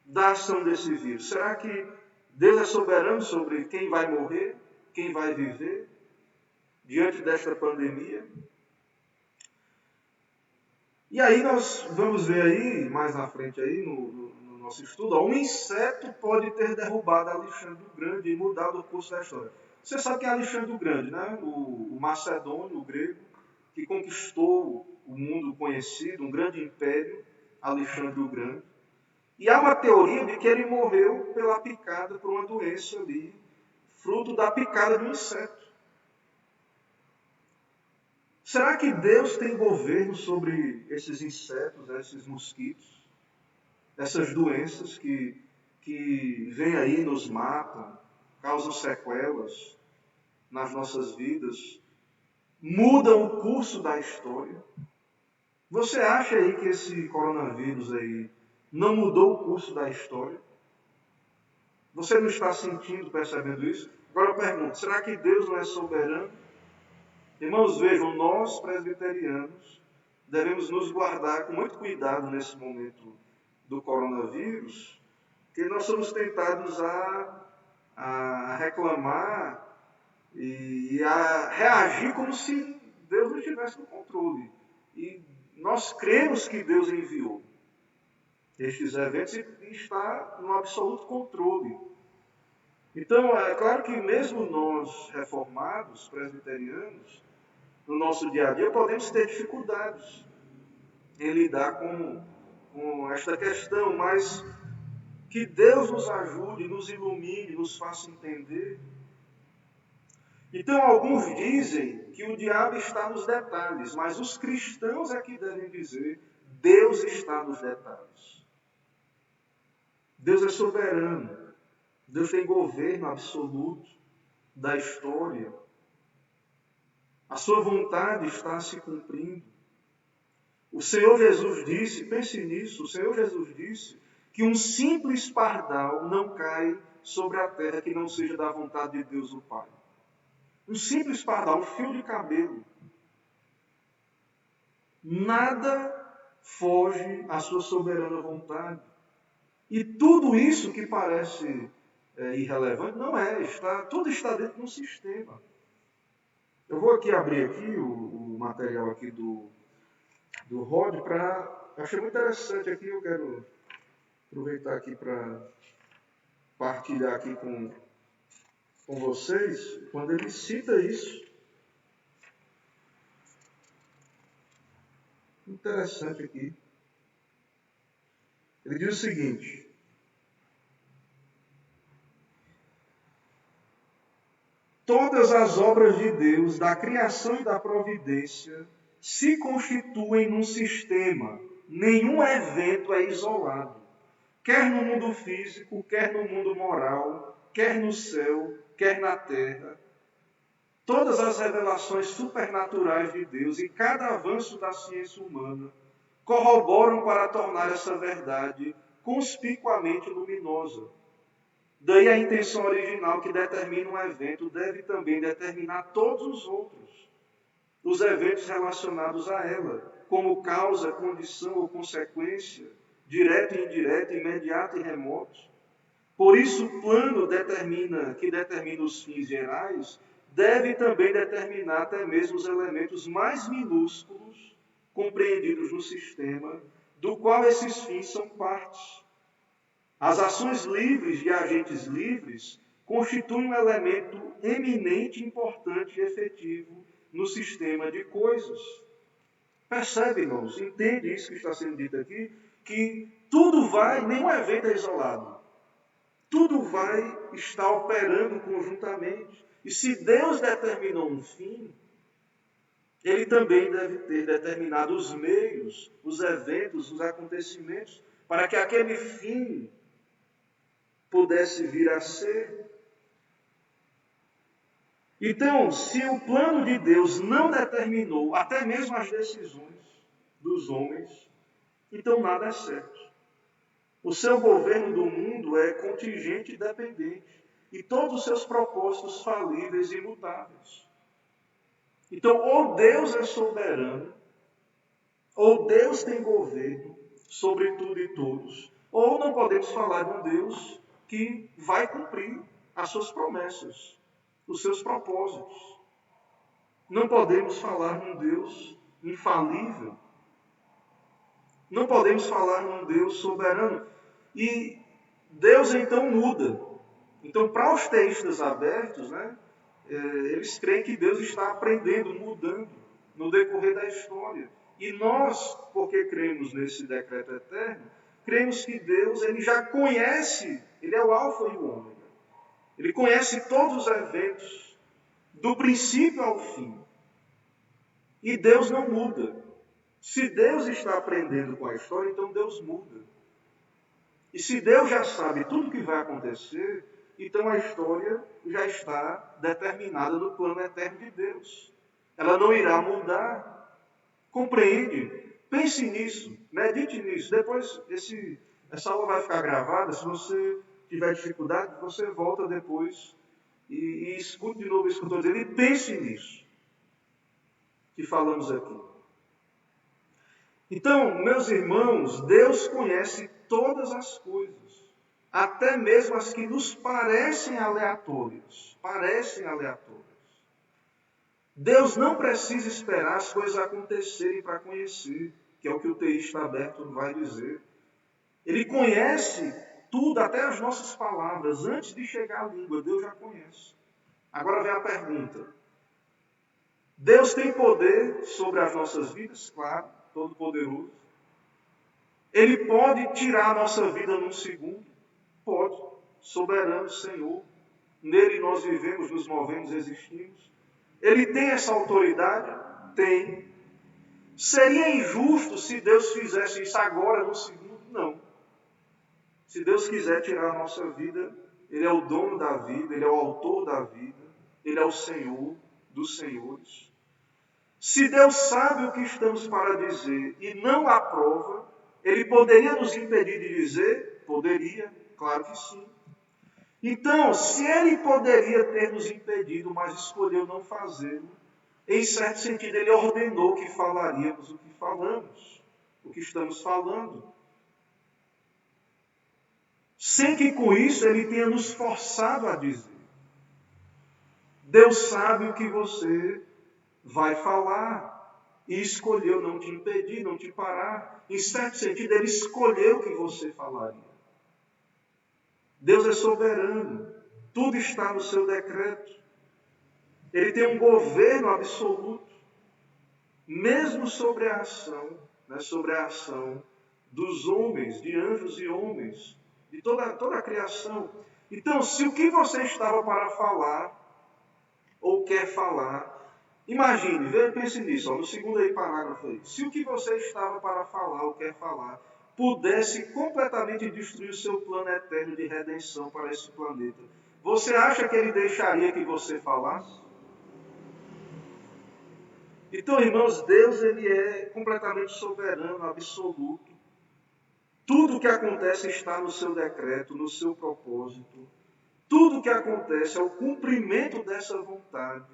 da ação desse vírus? Será que Deus é soberano sobre quem vai morrer, quem vai viver diante desta pandemia? E aí nós vamos ver aí, mais na frente aí, no nosso estudo, um inseto pode ter derrubado Alexandre o Grande e mudado o curso da história. Você sabe que é Alexandre o Grande, né? O macedônio, o grego, que conquistou o mundo conhecido, um grande império, Alexandre o Grande. E há uma teoria de que ele morreu pela picada, por uma doença ali, fruto da picada do inseto. Será que Deus tem governo sobre esses insetos, esses mosquitos, essas doenças que vêm aí, nos matam, causam sequelas nas nossas vidas? mudam o curso da história. Você acha aí que esse coronavírus aí não mudou o curso da história? Você não está sentindo, percebendo isso? Agora eu pergunto, será que Deus não é soberano? Irmãos, vejam, nós presbiterianos devemos nos guardar com muito cuidado nesse momento do coronavírus, porque nós somos tentados a reclamar e a reagir como se Deus não estivesse no controle. E nós cremos que Deus enviou estes eventos e está no absoluto controle. Então, é claro que mesmo nós, reformados, presbiterianos, no nosso dia a dia, podemos ter dificuldades em lidar com esta questão, mas que Deus nos ajude, nos ilumine, nos faça entender. Então, alguns dizem que o diabo está nos detalhes, mas os cristãos é que devem dizer: Deus está nos detalhes. Deus é soberano. Deus tem governo absoluto da história. A sua vontade está se cumprindo. O Senhor Jesus disse, pense nisso, o Senhor Jesus disse que um simples pardal não cai sobre a terra que não seja da vontade de Deus o Pai. Um simples pardal, um fio de cabelo. Nada foge à sua soberana vontade. E tudo isso que parece irrelevante, não é. Tudo está dentro de um sistema. Eu vou aqui abrir aqui o material aqui do Rod para... Achei muito interessante aqui, eu quero aproveitar aqui para partilhar aqui com vocês, quando ele cita isso. Interessante aqui. Ele diz o seguinte: todas as obras de Deus, da criação e da providência, se constituem num sistema. Nenhum evento é isolado. Quer no mundo físico, quer no mundo moral, quer no céu, quer na terra. Todas as revelações supernaturais de Deus e cada avanço da ciência humana corroboram para tornar essa verdade conspicuamente luminosa. Daí a intenção original que determina um evento deve também determinar todos os outros, os eventos relacionados a ela, como causa, condição ou consequência, direto e indireto, imediato e remoto. Por isso, o plano que determina os fins gerais deve também determinar até mesmo os elementos mais minúsculos compreendidos no sistema, do qual esses fins são partes. As ações livres de agentes livres constituem um elemento eminente, importante e efetivo no sistema de coisas. Percebe, irmãos? Entende isso que está sendo dito aqui? Que tudo vai, nenhum evento é isolado. Tudo vai estar operando conjuntamente. E se Deus determinou um fim, Ele também deve ter determinado os meios, os eventos, os acontecimentos, para que aquele fim pudesse vir a ser. Então, se o plano de Deus não determinou até mesmo as decisões dos homens, então nada é certo. O seu governo do mundo é contingente e dependente, e todos os seus propósitos falíveis e imutáveis. Então, ou Deus é soberano, ou Deus tem governo sobre tudo e todos, ou não podemos falar de um Deus que vai cumprir as suas promessas, os seus propósitos. Não podemos falar de um Deus infalível. Não podemos falar de um Deus soberano. E Deus então muda. Então, para os teístas abertos, eles creem que Deus está aprendendo, mudando no decorrer da história. E nós, porque cremos nesse decreto eterno, cremos que Deus ele já conhece, Ele é o alfa e o ômega. Ele conhece todos os eventos, do princípio ao fim. E Deus não muda. Se Deus está aprendendo com a história, então Deus muda. E se Deus já sabe tudo o que vai acontecer, então a história já está determinada no plano eterno de Deus. ela não irá mudar. Compreende? Pense nisso, medite nisso. Depois, essa aula vai ficar gravada. Se você tiver dificuldade, você volta depois e escute de novo isso que eu estou dizendo e pense nisso que falamos aqui. Então, meus irmãos, Deus conhece todas as coisas, até mesmo as que nos parecem aleatórias. Deus não precisa esperar as coisas acontecerem para conhecer, que é o que o teísta aberto vai dizer. Ele conhece tudo, até as nossas palavras, antes de chegar à língua, Deus já conhece. Agora vem a pergunta. Deus tem poder sobre as nossas vidas? Claro, todo-poderoso. Ele pode tirar a nossa vida num segundo? Pode. Soberano Senhor. Nele nós vivemos, nos movemos, existimos. Ele tem essa autoridade? Tem. Seria injusto se Deus fizesse isso agora, num segundo? Não. Se Deus quiser tirar a nossa vida, Ele é o dono da vida, Ele é o autor da vida, Ele é o Senhor dos senhores. Se Deus sabe o que estamos para dizer e não aprova, Ele poderia nos impedir de dizer? Poderia, claro que sim. Então, se Ele poderia ter nos impedido, mas escolheu não fazê-lo, em certo sentido Ele ordenou que falaríamos o que falamos, o que estamos falando. Sem que com isso Ele tenha nos forçado a dizer. Deus sabe o que você vai falar e escolheu não te impedir, não te parar. Em certo sentido, Ele escolheu o que você falaria. Deus é soberano. Tudo está no seu decreto. Ele tem um governo absoluto. Mesmo sobre a ação dos homens, de anjos e homens, de toda a criação. Então, se o que você estava para falar, ou quer falar, imagine, pense nisso, no segundo parágrafo aí. Se o que você estava para falar ou quer falar pudesse completamente destruir o seu plano eterno de redenção para esse planeta, você acha que Ele deixaria que você falasse? Então, irmãos, Deus Ele é completamente soberano, absoluto. Tudo o que acontece está no seu decreto, no seu propósito. Tudo o que acontece é o cumprimento dessa vontade,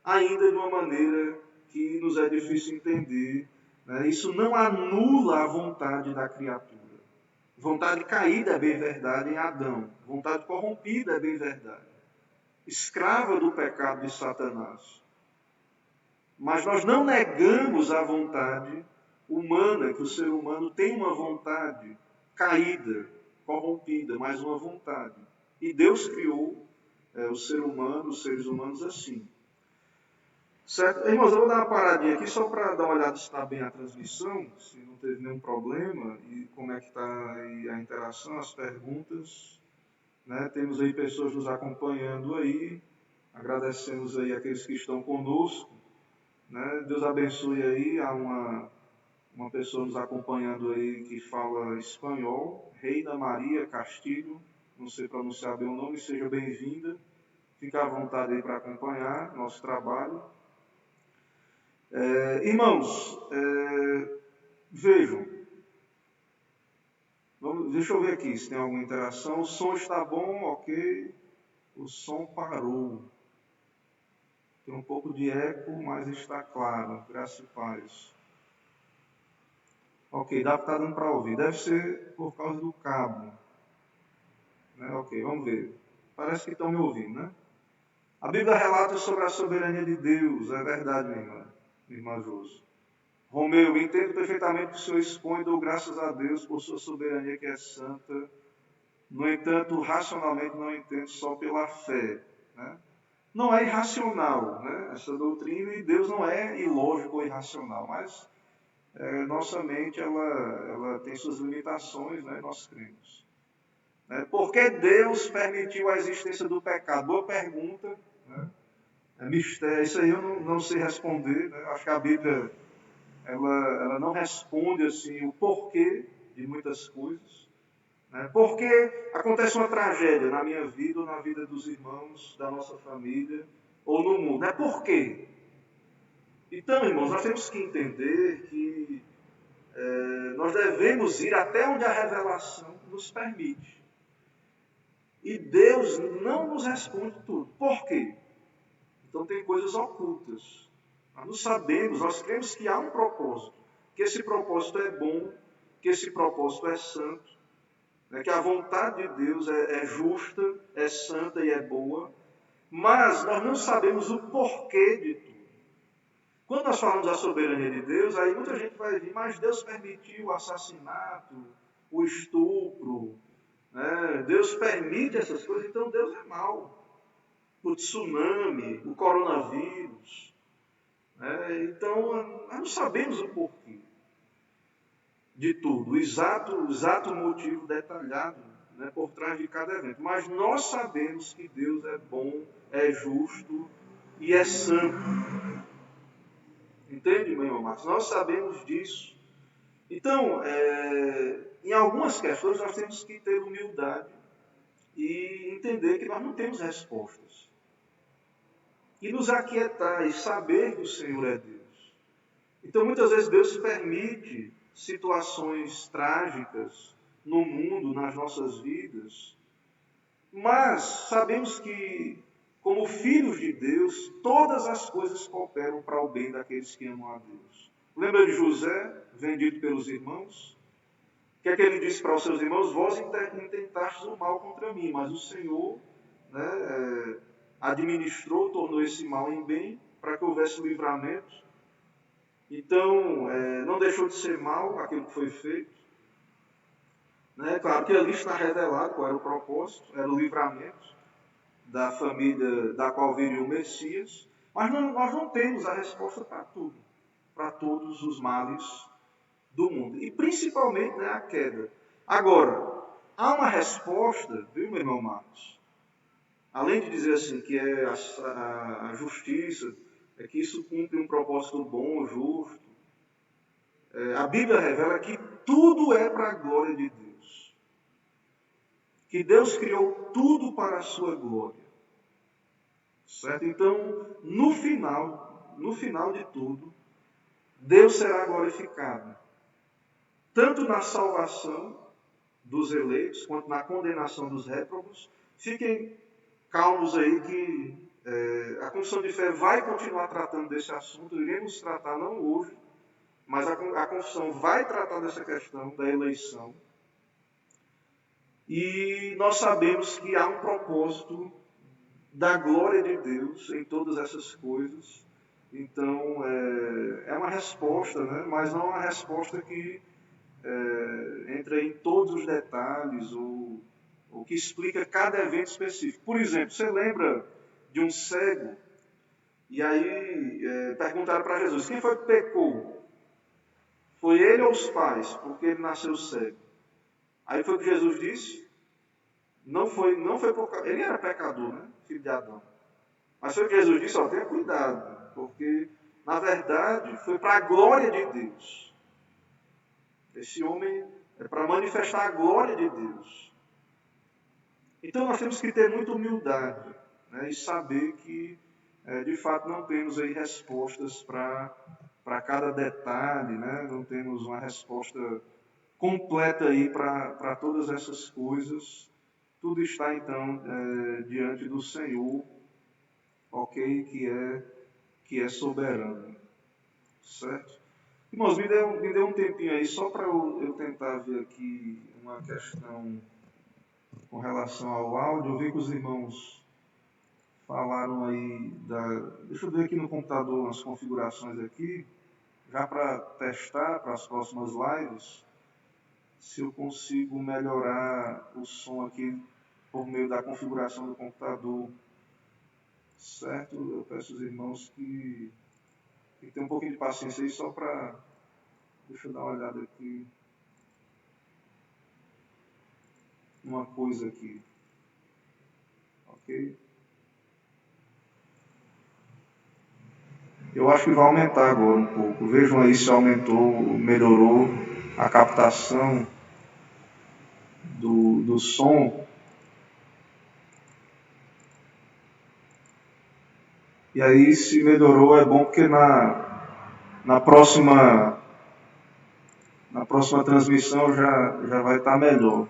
ainda de uma maneira que nos é difícil entender. Né? Isso não anula a vontade da criatura. Vontade caída é bem verdade em Adão. Vontade corrompida é bem verdade. Escrava do pecado de Satanás. Mas nós não negamos a vontade humana, que o ser humano tem uma vontade caída, corrompida, mas uma vontade. E Deus criou o ser humano, os seres humanos assim. Certo? Irmãos, eu vou dar uma paradinha aqui só para dar uma olhada se está bem a transmissão, se não teve nenhum problema e como é que está aí a interação, as perguntas. Né? Temos aí pessoas nos acompanhando aí, agradecemos aí aqueles que estão conosco. Né? Deus abençoe aí, há uma pessoa nos acompanhando aí que fala espanhol, Reina Maria Castilho, não sei pronunciar bem o nome, seja bem-vinda. Fique à vontade aí para acompanhar nosso trabalho. Irmãos, vejam. Deixa eu ver aqui se tem alguma interação. O som está bom, ok. O som parou. Tem um pouco de eco, mas está claro. Graça e paz. Ok, está dando para ouvir. Deve ser por causa do cabo. Né? Ok, vamos ver. Parece que estão me ouvindo, né? A Bíblia relata sobre a soberania de Deus. É verdade, minha irmã Josi. Romeu, entendo perfeitamente o que o senhor expõe, dou graças a Deus por sua soberania que é santa. No entanto, racionalmente não entendo só pela fé. Né? Não é irracional, né? Essa doutrina, e Deus não é ilógico ou irracional, mas nossa mente ela tem suas limitações, né? Nós cremos. Por que Deus permitiu a existência do pecado? Boa pergunta. Né? É mistério. Isso aí eu não sei responder. Né? Acho que a Bíblia ela não responde assim, o porquê de muitas coisas. Né? Por que acontece uma tragédia na minha vida ou na vida dos irmãos, da nossa família, ou no mundo? Por quê? Então, irmãos, nós temos que entender que nós devemos ir até onde a revelação nos permite. E Deus não nos responde tudo. Por quê? Então tem coisas ocultas. Nós não sabemos, nós cremos que há um propósito, que esse propósito é bom, que esse propósito é santo, né? Que a vontade de Deus é justa, é santa e é boa, mas nós não sabemos o porquê de tudo. Quando nós falamos da soberania de Deus, aí muita gente vai vir, mas Deus permitiu o assassinato, o estupro, né? Deus permite essas coisas, então Deus é mau. O tsunami, o coronavírus. Né? Então, nós não sabemos o porquê de tudo, o exato motivo detalhado, né, por trás de cada evento. Mas nós sabemos que Deus é bom, é justo e é santo. Entende, meu irmão Marcos? Nós sabemos disso. Então, em algumas questões nós temos que ter humildade e entender que nós não temos respostas. E nos aquietar e saber que o Senhor é Deus. Então, muitas vezes Deus permite situações trágicas no mundo, nas nossas vidas, mas sabemos que, como filhos de Deus, todas as coisas cooperam para o bem daqueles que amam a Deus. Lembra de José, vendido pelos irmãos? O que é que ele disse para os seus irmãos? Vós intentastes o mal contra mim, mas o Senhor, né, administrou, tornou esse mal em bem, para que houvesse livramento. Então, não deixou de ser mal aquilo que foi feito. Né? Claro que ali está revelado qual era o propósito, era o livramento da família da qual viria o Messias, mas nós não temos a resposta para tudo, para todos os males do mundo, e principalmente, né, a queda. Agora, há uma resposta, viu, meu irmão Marcos? Além de dizer assim que é a justiça, é que isso cumpre um propósito bom, justo, a Bíblia revela que tudo é para a glória de Deus. Que Deus criou tudo para a sua glória. Certo? Então, no final de tudo, Deus será glorificado. Tanto na salvação dos eleitos, quanto na condenação dos réprobos. Fiquem calmos aí que a Confissão de Fé vai continuar tratando desse assunto. Iremos tratar não hoje, mas a Confissão vai tratar dessa questão da eleição. E nós sabemos que há um propósito da glória de Deus em todas essas coisas. Então, é uma resposta, né? Mas não é uma resposta que entra em todos os detalhes ou que explica cada evento específico. Por exemplo, você lembra de um cego? E aí perguntaram para Jesus, quem foi que pecou? Foi ele ou os pais? Porque ele nasceu cego. Aí foi o que Jesus disse? Não foi por causa... Ele era pecador, né? Filho de Adão. Mas foi o que Jesus disse, tenha cuidado, porque, na verdade, foi para a glória de Deus. Esse homem é para manifestar a glória de Deus. Então, nós temos que ter muita humildade, né, e saber que, de fato, não temos aí respostas para cada detalhe, né? Não temos uma resposta completa aí para todas essas coisas. Tudo está, então, diante do Senhor, ok? Que é soberano, certo? Irmãos, me dê um tempinho aí, só para eu tentar ver aqui uma questão com relação ao áudio. Eu vi que os irmãos falaram aí Deixa eu ver aqui no computador as configurações aqui, já para testar para as próximas lives, se eu consigo melhorar o som aqui por meio da configuração do computador. Certo? Eu peço aos irmãos que tenham um pouquinho de paciência aí, só para... Deixa eu dar uma olhada aqui. Uma coisa aqui. Ok? Eu acho que vai aumentar agora um pouco. Vejam aí se aumentou, melhorou a captação do som. E aí, se melhorou, é bom porque na próxima transmissão já vai estar melhor.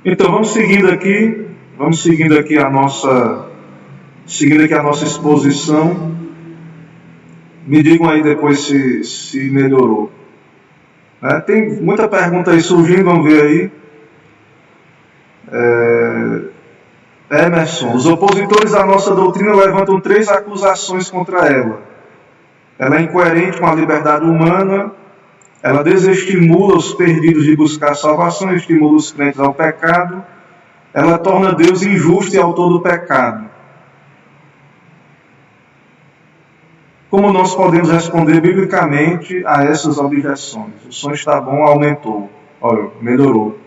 Então vamos seguindo aqui a nossa exposição. Me digam aí depois se melhorou. Tem muita pergunta aí surgindo, vamos ver aí. Emerson, os opositores à nossa doutrina levantam 3 acusações contra ela. Ela é incoerente com a liberdade humana, ela desestimula os perdidos de buscar salvação, estimula os crentes ao pecado, ela torna Deus injusto e autor do pecado. Como nós podemos responder biblicamente a essas objeções? O som está bom, aumentou. Olha, melhorou.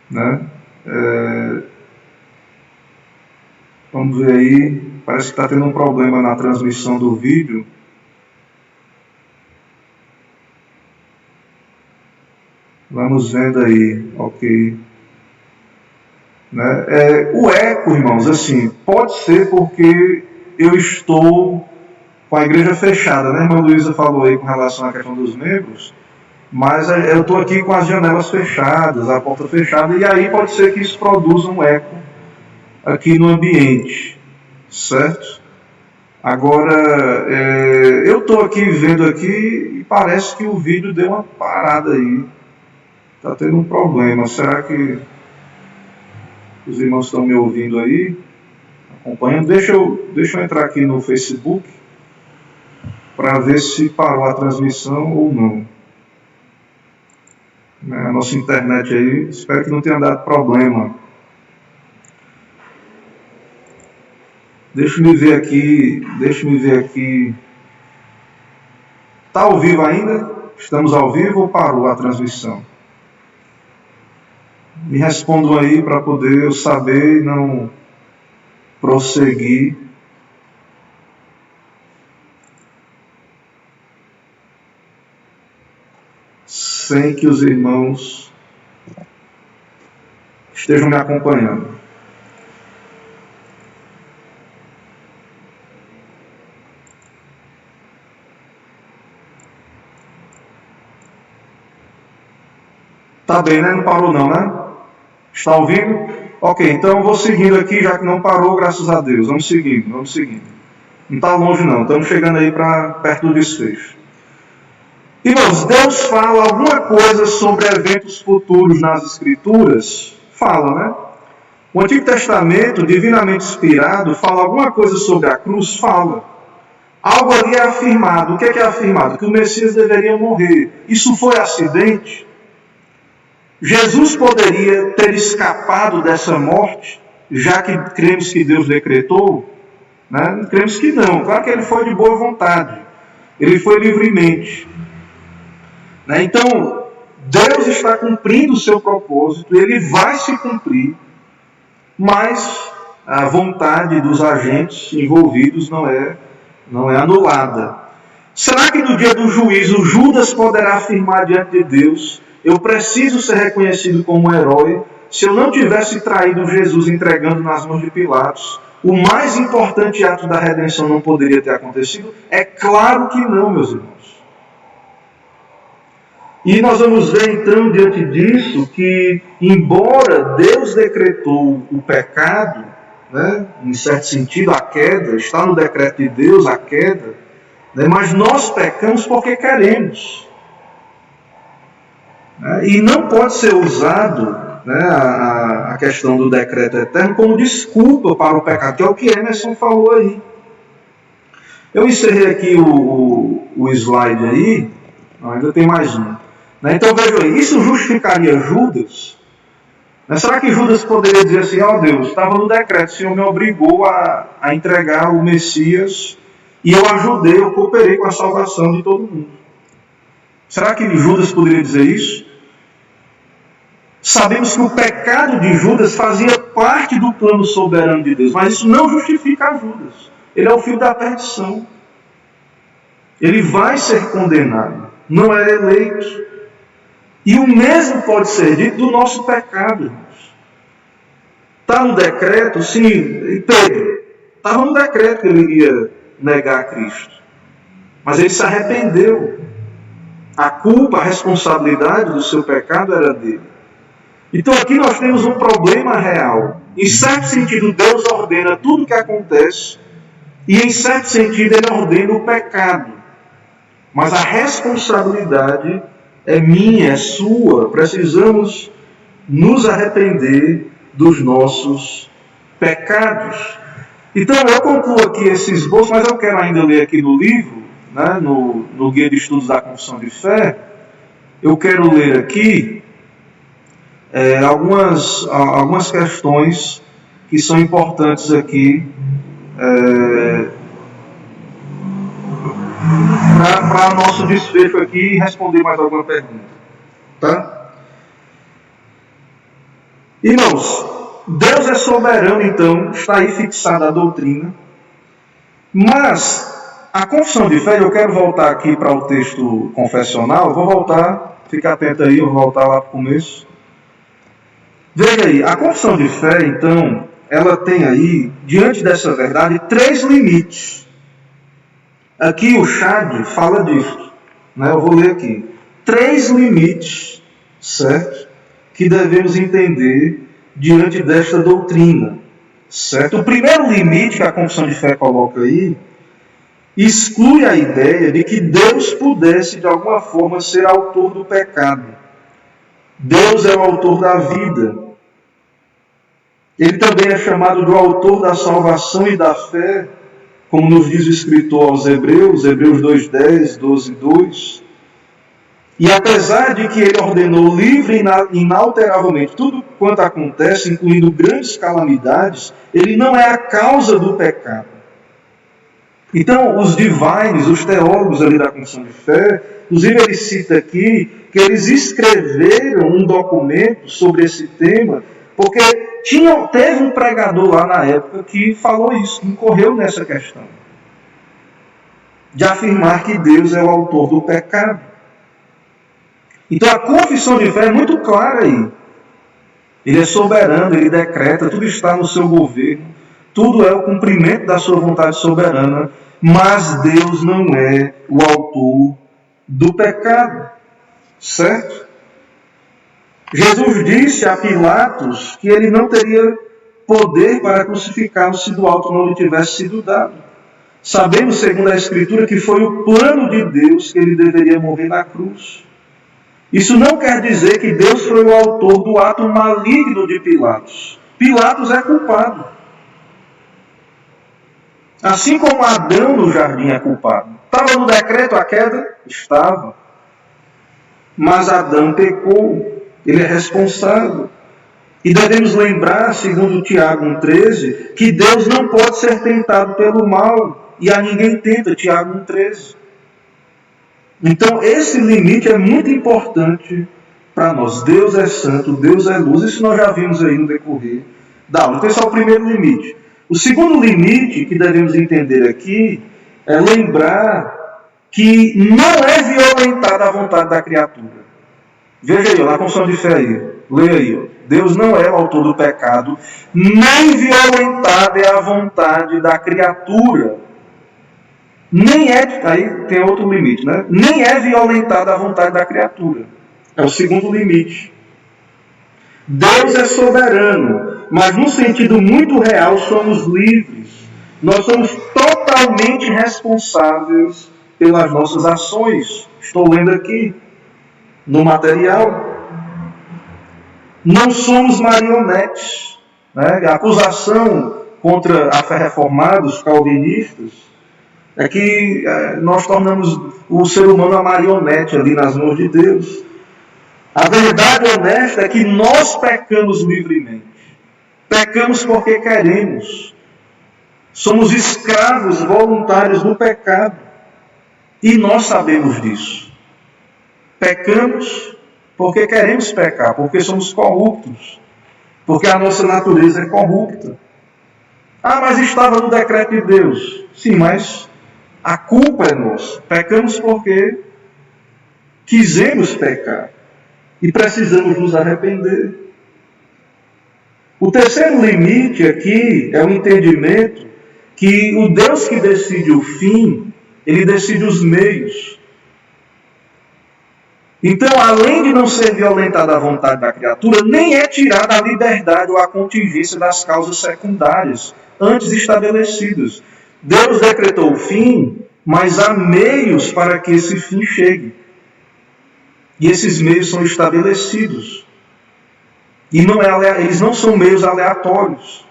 Né? Vamos ver aí. Parece que está tendo um problema na transmissão do vídeo. Vamos vendo aí. Ok. Né? O eco, irmãos, assim, pode ser porque eu estou com a igreja fechada, né? A irmã Luísa falou aí com relação à questão dos membros, mas eu estou aqui com as janelas fechadas, a porta fechada, e aí pode ser que isso produza um eco aqui no ambiente, certo? Agora, eu estou aqui vendo aqui e parece que o vídeo deu uma parada aí, está tendo um problema. Será que os irmãos estão me ouvindo aí, acompanhando? Deixa eu entrar aqui no Facebook para ver se parou a transmissão ou não. A nossa internet aí, espero que não tenha dado problema. Deixa eu ver aqui. Está ao vivo ainda? Estamos ao vivo ou parou a transmissão? Me respondam aí para poder eu saber e não prosseguir. Sem que os irmãos estejam me acompanhando. Tá bem, né? Não parou não, né? Está ouvindo? Ok, então eu vou seguindo aqui, já que não parou, graças a Deus. Vamos seguindo. Não está longe não, estamos chegando aí para perto do desfecho. Irmãos, Deus fala alguma coisa sobre eventos futuros nas Escrituras? Fala, né? O Antigo Testamento, divinamente inspirado, fala alguma coisa sobre a cruz? Fala. Algo ali é afirmado. O que é afirmado? Que o Messias deveria morrer. Isso foi acidente? Jesus poderia ter escapado dessa morte, já que cremos que Deus decretou? Né? Cremos que não. Claro que ele foi de boa vontade. Ele foi livremente. Então, Deus está cumprindo o seu propósito, ele vai se cumprir, mas a vontade dos agentes envolvidos não é anulada. Será que no dia do juízo Judas poderá afirmar diante de Deus: eu preciso ser reconhecido como herói? Se eu não tivesse traído Jesus entregando nas mãos de Pilatos, o mais importante ato da redenção não poderia ter acontecido? É claro que não, meus irmãos. E nós vamos ver então diante disso que, embora Deus decretou o pecado, né, em certo sentido a queda, está no decreto de Deus a queda, né, mas nós pecamos porque queremos. E não pode ser usado, né, a questão do decreto eterno como desculpa para o pecado, que é o que Emerson falou aí. Eu encerrei aqui o slide aí, ainda tem mais um. Então veja aí, isso justificaria Judas? Será que Judas poderia dizer assim: ó Deus, estava no decreto, o Senhor me obrigou a entregar o Messias e eu ajudei, eu cooperei com a salvação de todo mundo? Será que Judas poderia dizer isso? Sabemos que o pecado de Judas fazia parte do plano soberano de Deus, mas isso não justifica Judas. Ele é o filho da perdição. Ele vai ser condenado, não é eleito. E o mesmo pode ser dito do nosso pecado, irmãos. Está no decreto, sim. Pedro, Estava no decreto que ele iria negar a Cristo. Mas ele se arrependeu. A culpa, a responsabilidade do seu pecado era dele. Então aqui nós temos um problema real. Em certo sentido, Deus ordena tudo o que acontece, e em certo sentido, Ele ordena o pecado. Mas a responsabilidade é minha, é sua. Precisamos nos arrepender dos nossos pecados. Então eu concluo aqui esse esboço, mas eu quero ainda ler aqui no livro, né, no Guia de Estudos da Confissão de Fé, eu quero ler aqui algumas questões que são importantes aqui para nosso desfecho aqui e responder mais alguma pergunta. Tá? Irmãos, Deus é soberano, então, está aí fixada a doutrina, mas a confissão de fé, eu quero voltar aqui para o texto confessional, vou voltar, fica atento aí, eu vou voltar lá para o começo. Veja aí, a confissão de fé, então, ela tem aí, diante dessa verdade, 3 limites. Aqui o Chad fala disso, né? Eu vou ler aqui. 3 limites, certo? Que devemos entender diante desta doutrina, certo? O primeiro limite que a confissão de fé coloca aí, exclui a ideia de que Deus pudesse, de alguma forma, ser autor do pecado. Deus é o autor da vida. Ele também é chamado do autor da salvação e da fé, como nos diz o escritor aos Hebreus 2:10, 12:2. E apesar de que ele ordenou livre e inalteravelmente tudo quanto acontece, incluindo grandes calamidades, ele não é a causa do pecado. Então, os divines, os teólogos ali da confissão de fé, inclusive ele cita aqui que eles escreveram um documento sobre esse tema, porque teve um pregador lá na época que falou isso, que incorreu nessa questão, de afirmar que Deus é o autor do pecado. Então a confissão de fé é muito clara aí. Ele é soberano, ele decreta, tudo está no seu governo, tudo é o cumprimento da sua vontade soberana, mas Deus não é o autor do pecado. Certo? Jesus disse a Pilatos que ele não teria poder para crucificá-lo se do alto não lhe tivesse sido dado. Sabemos, segundo a Escritura, que foi o plano de Deus que ele deveria morrer na cruz. Isso não quer dizer que Deus foi o autor do ato maligno de Pilatos. Pilatos é culpado. Assim como Adão no jardim é culpado. Estava no decreto a queda? Estava. Mas Adão pecou. Ele é responsável. E devemos lembrar, segundo Tiago 1,13, que Deus não pode ser tentado pelo mal. E a ninguém tenta, Tiago 1,13. Então, esse limite é muito importante para nós. Deus é santo, Deus é luz. Isso nós já vimos aí no decorrer da aula. Então, esse é o primeiro limite. O segundo limite que devemos entender aqui é lembrar que não é violentada a vontade da criatura. Veja aí, na confissão de fé aí. Leia aí. Deus não é o autor do pecado, nem violentada é a vontade da criatura. Nem é, aí tem outro limite, né? Nem é violentada a vontade da criatura. É o segundo limite. Deus é soberano, mas num sentido muito real somos livres. Nós somos totalmente responsáveis pelas nossas ações. Estou lendo aqui no material. Não somos marionetes. Né? A acusação contra a fé reformada, os calvinistas, é que nós tornamos o ser humano a marionete ali nas mãos de Deus. A verdade honesta é que nós pecamos livremente. Pecamos porque queremos. Somos escravos voluntários do pecado. E nós sabemos disso. Pecamos porque queremos pecar, porque somos corruptos. Porque a nossa natureza é corrupta. Ah, mas estava no decreto de Deus. Sim, mas a culpa é nossa. Pecamos porque quisemos pecar. E precisamos nos arrepender. O terceiro limite aqui é o entendimento que o Deus que decide o fim, ele decide os meios. Então, além de não ser violentada a vontade da criatura, nem é tirada a liberdade ou a contingência das causas secundárias antes estabelecidas. Deus decretou o fim, mas há meios para que esse fim chegue. E esses meios são estabelecidos. E eles não são meios aleatórios.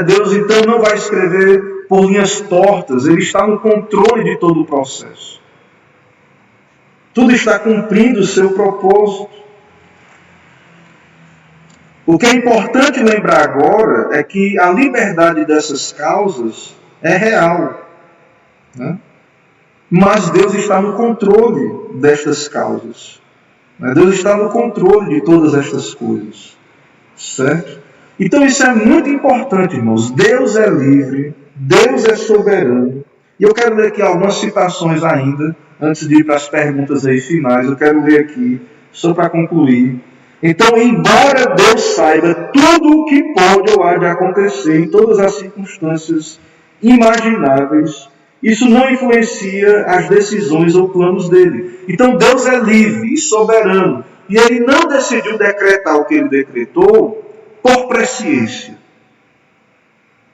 Deus, então, não vai escrever por linhas tortas. Ele está no controle de todo o processo. Tudo está cumprindo o seu propósito. O que é importante lembrar agora é que a liberdade dessas causas é real. Mas Deus está no controle destas causas. Deus está no controle de todas estas coisas. Certo? Então isso é muito importante, irmãos. Deus é livre, Deus é soberano. E eu quero ler aqui algumas citações ainda, antes de ir para as perguntas aí finais. Eu quero ler aqui, só para concluir. Então, embora Deus saiba tudo o que pode ou há de acontecer em todas as circunstâncias imagináveis, isso não influencia as decisões ou planos dele. Então, Deus é livre e soberano. E ele não decidiu decretar o que ele decretou por presciência.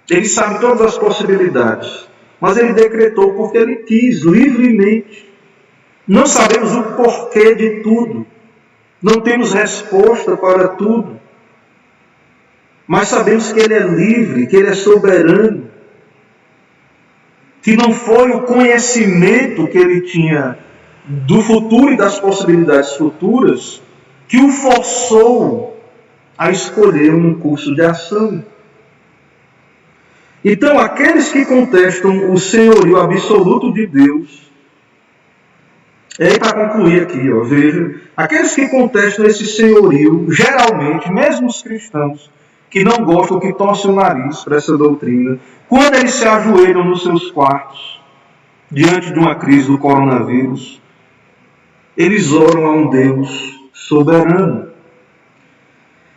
Ele sabe todas as possibilidades. Mas ele decretou porque ele quis, livremente. Não sabemos o porquê de tudo. Não temos resposta para tudo. Mas sabemos que ele é livre, que ele é soberano. Que não foi o conhecimento que ele tinha do futuro e das possibilidades futuras que o forçou a escolher um curso de ação. Então, aqueles que contestam o senhorio absoluto de Deus, para concluir aqui, veja, aqueles que contestam esse senhorio, geralmente, mesmo os cristãos, que não gostam, que torcem o nariz para essa doutrina, quando eles se ajoelham nos seus quartos, diante de uma crise do coronavírus, eles oram a um Deus soberano.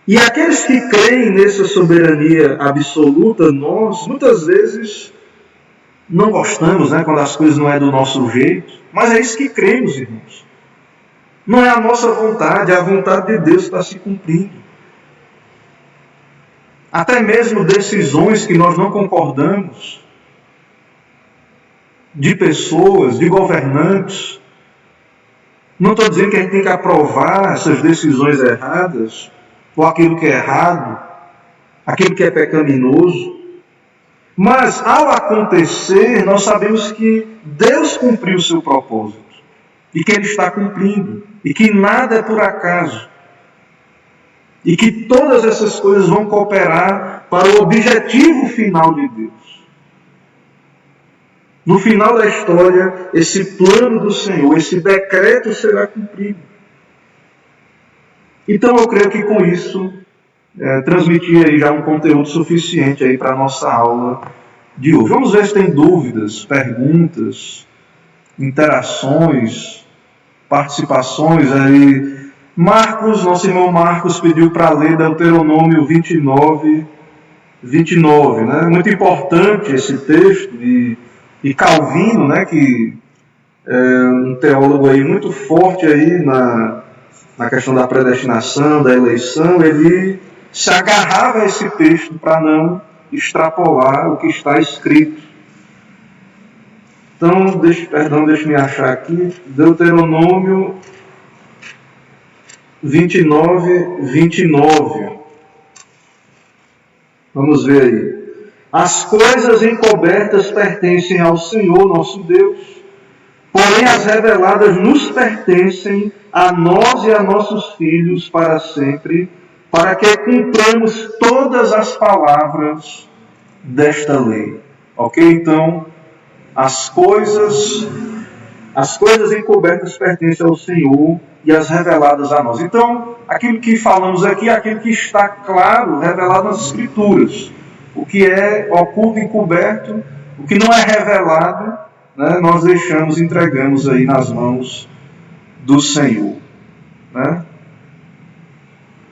E aqueles que creem nessa soberania absoluta, nós, muitas vezes, não gostamos, quando as coisas não é do nosso jeito, mas é isso que cremos, irmãos. Não é a nossa vontade, é a vontade de Deus que está se cumprindo. Até mesmo decisões que nós não concordamos, de pessoas, de governantes. Não estou dizendo que a gente tem que aprovar essas decisões erradas, ou aquilo que é errado, aquilo que é pecaminoso. Mas, ao acontecer, nós sabemos que Deus cumpriu o seu propósito. E que Ele está cumprindo. E que nada é por acaso. E que todas essas coisas vão cooperar para o objetivo final de Deus. No final da história, esse plano do Senhor, esse decreto será cumprido. Então eu creio que com isso transmiti aí já um conteúdo suficiente aí para a nossa aula de hoje. Vamos ver se tem dúvidas, perguntas, interações, participações aí. Marcos, nosso irmão Marcos pediu para ler Deuteronômio 29, Muito importante esse texto e Calvino, que é um teólogo aí muito forte aí na questão da predestinação, da eleição, ele se agarrava a esse texto para não extrapolar o que está escrito. Então, deixa-me achar aqui, Deuteronômio 29. Vamos ver aí. As coisas encobertas pertencem ao Senhor, nosso Deus, porém as reveladas nos pertencem a nós e a nossos filhos para sempre, para que cumpramos todas as palavras desta lei. Ok? Então, as coisas encobertas pertencem ao Senhor e as reveladas a nós. Então, aquilo que falamos aqui é aquilo que está claro, revelado nas Escrituras. O que é oculto, encoberto, o que não é revelado, nós entregamos aí nas mãos do Senhor.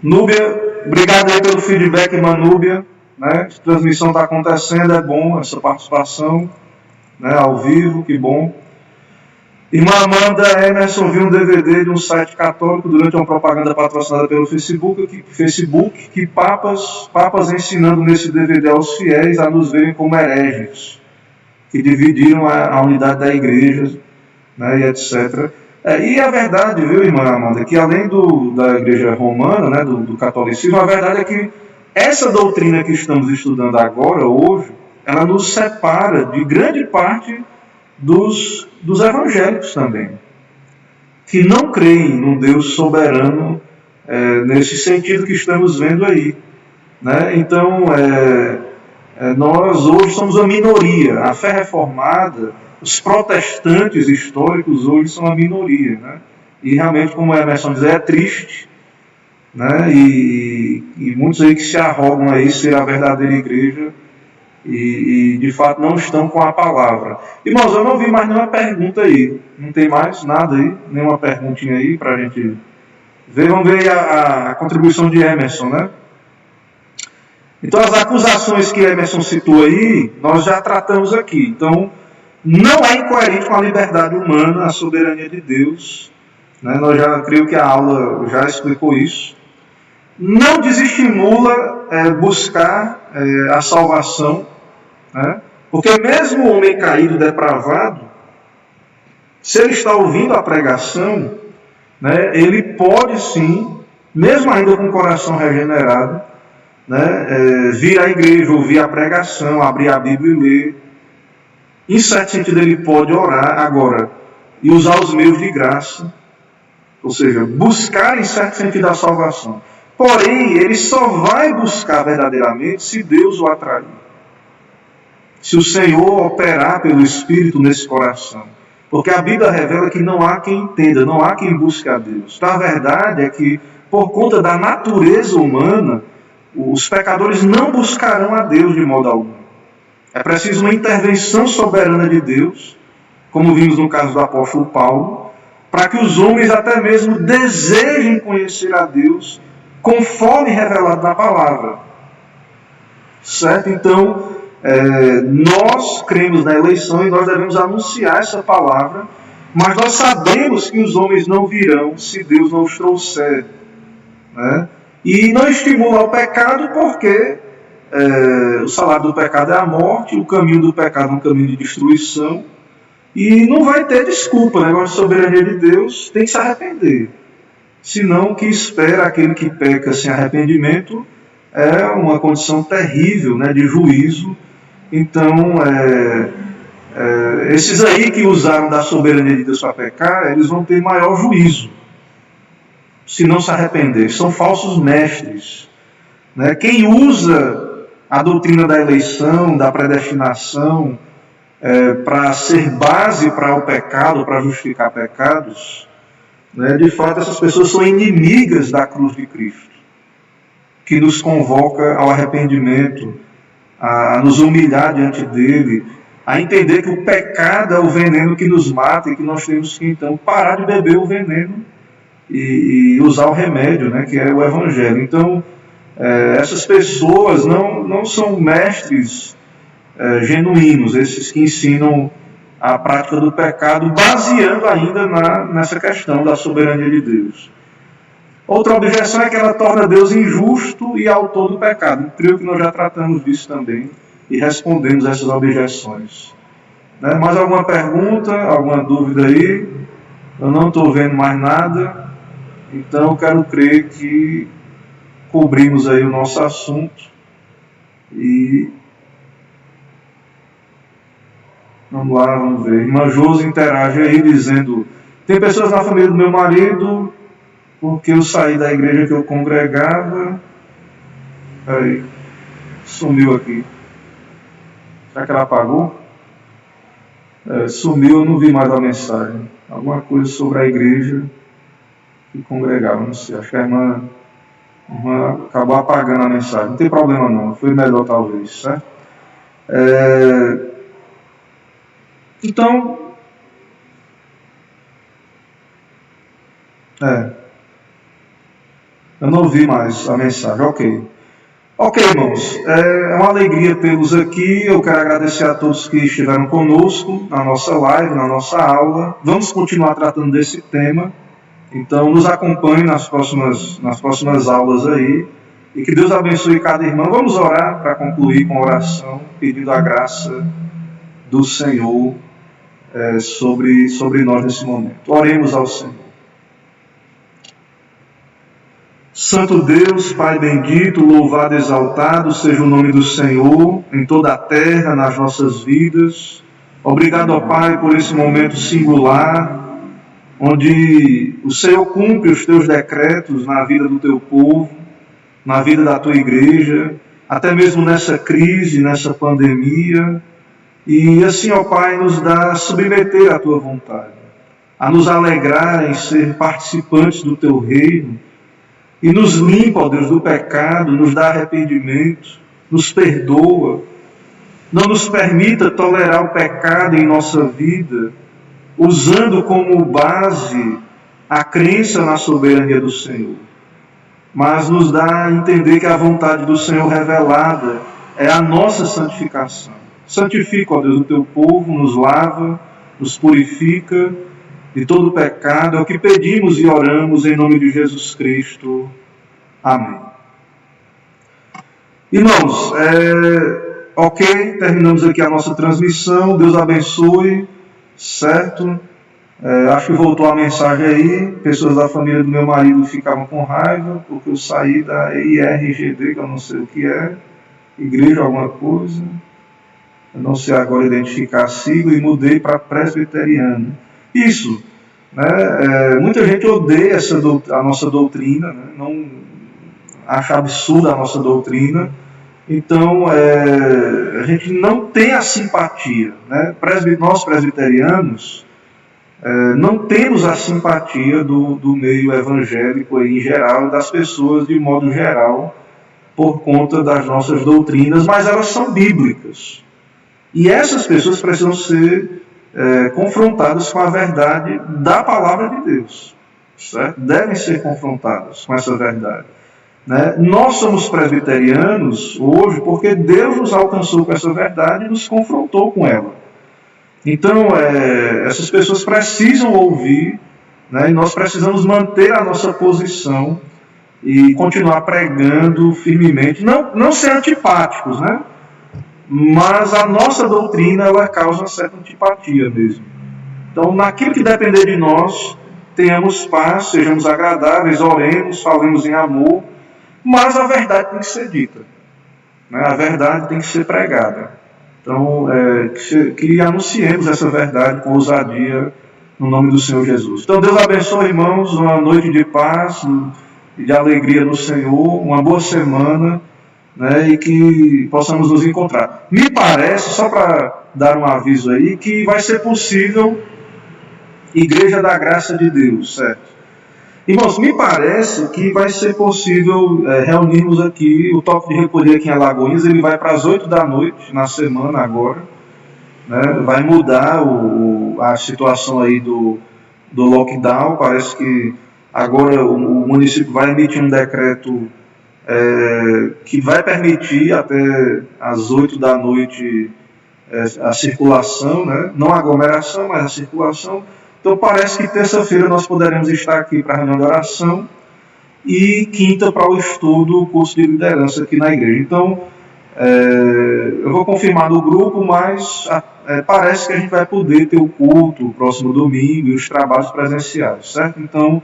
Núbia, obrigado aí pelo feedback, irmã Núbia. né? A transmissão está acontecendo, é bom essa participação, né, ao vivo, que bom. Irmã Amanda Emerson viu um DVD de um site católico durante uma propaganda patrocinada pelo Facebook que papas ensinando nesse DVD aos fiéis a nos verem como hereges, que dividiram a unidade da igreja, né, e etc. E a verdade, viu, irmã Amanda, que além da igreja romana, né, do catolicismo, a verdade é que essa doutrina que estamos estudando agora, hoje, ela nos separa de grande parte dos evangélicos também, que não creem no Deus soberano, nesse sentido que estamos vendo aí, né? Então, nós hoje somos uma minoria. A fé reformada, os protestantes históricos hoje são a minoria, né? E realmente, como a Emerson diz, é triste, né? E muitos aí que se arrogam aí ser a verdadeira igreja e de fato não estão com a palavra. Irmãos, eu não vi mais nenhuma pergunta aí. Não tem mais nada aí? Nenhuma perguntinha aí para a gente ver? Vamos ver a contribuição de Emerson, né? Então, as acusações que Emerson citou aí, nós já tratamos aqui. Então, não é incoerente com a liberdade humana, a soberania de Deus, né? Nós já, creio que a aula já explicou isso. Não desestimula buscar a salvação, né? Porque mesmo o homem caído, depravado, se ele está ouvindo a pregação, né, ele pode sim, mesmo ainda com o coração regenerado, né, vir à igreja, ouvir a pregação, abrir a Bíblia e ler. Em certo sentido, ele pode orar agora e usar os meios de graça, ou seja, buscar em certo sentido a salvação. Porém, ele só vai buscar verdadeiramente se Deus o atrair. Se o Senhor operar pelo Espírito nesse coração. Porque a Bíblia revela que não há quem entenda, não há quem busque a Deus. Então, a verdade é que, por conta da natureza humana, os pecadores não buscarão a Deus de modo algum. É preciso uma intervenção soberana de Deus, como vimos no caso do apóstolo Paulo, para que os homens até mesmo desejem conhecer a Deus conforme revelado na palavra. Certo? Então, nós cremos na eleição e nós devemos anunciar essa palavra, mas nós sabemos que os homens não virão se Deus não os trouxer, né? E não estimula o pecado porque o salário do pecado é a morte, o caminho do pecado é um caminho de destruição, e não vai ter desculpa, né? A soberania de Deus tem que se arrepender. Senão o que espera aquele que peca sem arrependimento é uma condição terrível, né, de juízo. Então, esses aí que usaram da soberania de Deus para pecar, eles vão ter maior juízo, se não se arrepender. São falsos mestres, né? Quem usa a doutrina da eleição, da predestinação, para ser base para o pecado, para justificar pecados, né, de fato essas pessoas são inimigas da cruz de Cristo, que nos convoca ao arrependimento, a nos humilhar diante dele, a entender que o pecado é o veneno que nos mata e que nós temos que, então, parar de beber o veneno e usar o remédio, né, que é o Evangelho. Então, essas pessoas não são mestres genuínos, esses que ensinam a prática do pecado, baseando ainda nessa questão da soberania de Deus. Outra objeção é que ela torna Deus injusto e autor do pecado. Creio que nós já tratamos disso também e respondemos essas objeções. Né? Mais alguma pergunta, alguma dúvida aí? Eu não estou vendo mais nada, então eu quero crer que cobrimos aí o nosso assunto e vamos lá, vamos ver. Irmã Josi interage aí dizendo: tem pessoas na família do meu marido, porque eu saí da igreja que eu congregava. Peraí, sumiu aqui. Será que ela apagou? Sumiu, eu não vi mais a mensagem. Alguma coisa sobre a igreja que congregava, não sei. Acho que a irmã acabou apagando a mensagem. Não tem problema não, foi melhor talvez, certo? Então, eu não ouvi mais a mensagem, ok. Ok, irmãos, é uma alegria tê-los aqui. Eu quero agradecer a todos que estiveram conosco na nossa live, na nossa aula. Vamos continuar tratando desse tema. Então, nos acompanhe nas próximas aulas aí. E que Deus abençoe cada irmão. Vamos orar para concluir com a oração, pedindo a graça do Senhor sobre nós nesse momento. Oremos ao Senhor. Santo Deus, Pai bendito, louvado e exaltado seja o nome do Senhor em toda a terra, nas nossas vidas. Obrigado, ó Pai, por esse momento singular, onde o Senhor cumpre os teus decretos na vida do teu povo, na vida da tua igreja, até mesmo nessa crise, nessa pandemia. E assim, ó Pai, nos dá a submeter à tua vontade, a nos alegrar em ser participantes do teu reino, e nos limpa, ó Deus, do pecado, nos dá arrependimento, nos perdoa. Não nos permita tolerar o pecado em nossa vida, usando como base a crença na soberania do Senhor. Mas nos dá a entender que a vontade do Senhor revelada é a nossa santificação. Santifica, ó Deus, o teu povo, nos lava, nos purifica de todo o pecado. É o que pedimos e oramos em nome de Jesus Cristo. Amém. Irmãos, ok, terminamos aqui a nossa transmissão. Deus abençoe, certo? Acho que voltou a mensagem aí. Pessoas da família do meu marido ficavam com raiva porque eu saí da IRGD, que eu não sei o que é, igreja alguma coisa, eu não sei agora identificar a sigla, e mudei para presbiteriano. Isso, né? Muita gente odeia a nossa doutrina, né? Não acha absurda a nossa doutrina. Então, a gente não tem a simpatia, né? Nós presbiterianos não temos a simpatia do meio evangélico aí, em geral, das pessoas de modo geral, por conta das nossas doutrinas, mas elas são bíblicas. E essas pessoas precisam ser confrontadas com a verdade da palavra de Deus, certo? Devem ser confrontadas com essa verdade. Né? Nós somos presbiterianos hoje porque Deus nos alcançou com essa verdade e nos confrontou com ela. Então, essas pessoas precisam ouvir, né? E nós precisamos manter a nossa posição e continuar pregando firmemente, não ser antipáticos, né? Mas a nossa doutrina, ela causa uma certa antipatia mesmo. Então, naquilo que depender de nós, tenhamos paz, sejamos agradáveis, oremos, falemos em amor, mas a verdade tem que ser dita, né? A verdade tem que ser pregada. Então, que anunciemos essa verdade com ousadia no nome do Senhor Jesus. Então, Deus abençoe, irmãos, uma noite de paz e de alegria no Senhor, uma boa semana, né, e que possamos nos encontrar. Me parece, só para dar um aviso aí, que vai ser possível Igreja da Graça de Deus, certo? Irmãos, me parece que vai ser possível reunirmos aqui, o toque de recolher aqui em Alagoinhas, ele vai para as 8 da noite, na semana agora, né? Vai mudar a situação aí do lockdown. Parece que agora o município vai emitir um decreto que vai permitir até as 8 da noite a circulação, né? Não a aglomeração, mas a circulação. Então parece que terça-feira nós poderemos estar aqui para a reunião de oração e quinta para o estudo, o curso de liderança aqui na igreja. Então, eu vou confirmar no grupo, mas parece que a gente vai poder ter o culto o próximo domingo e os trabalhos presenciais, certo? Então,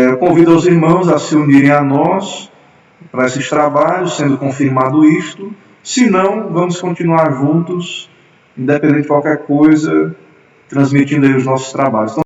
eu convido os irmãos a se unirem a nós para esses trabalhos, sendo confirmado isto. Se não, vamos continuar juntos, independente de qualquer coisa, transmitindo aí os nossos trabalhos. Então,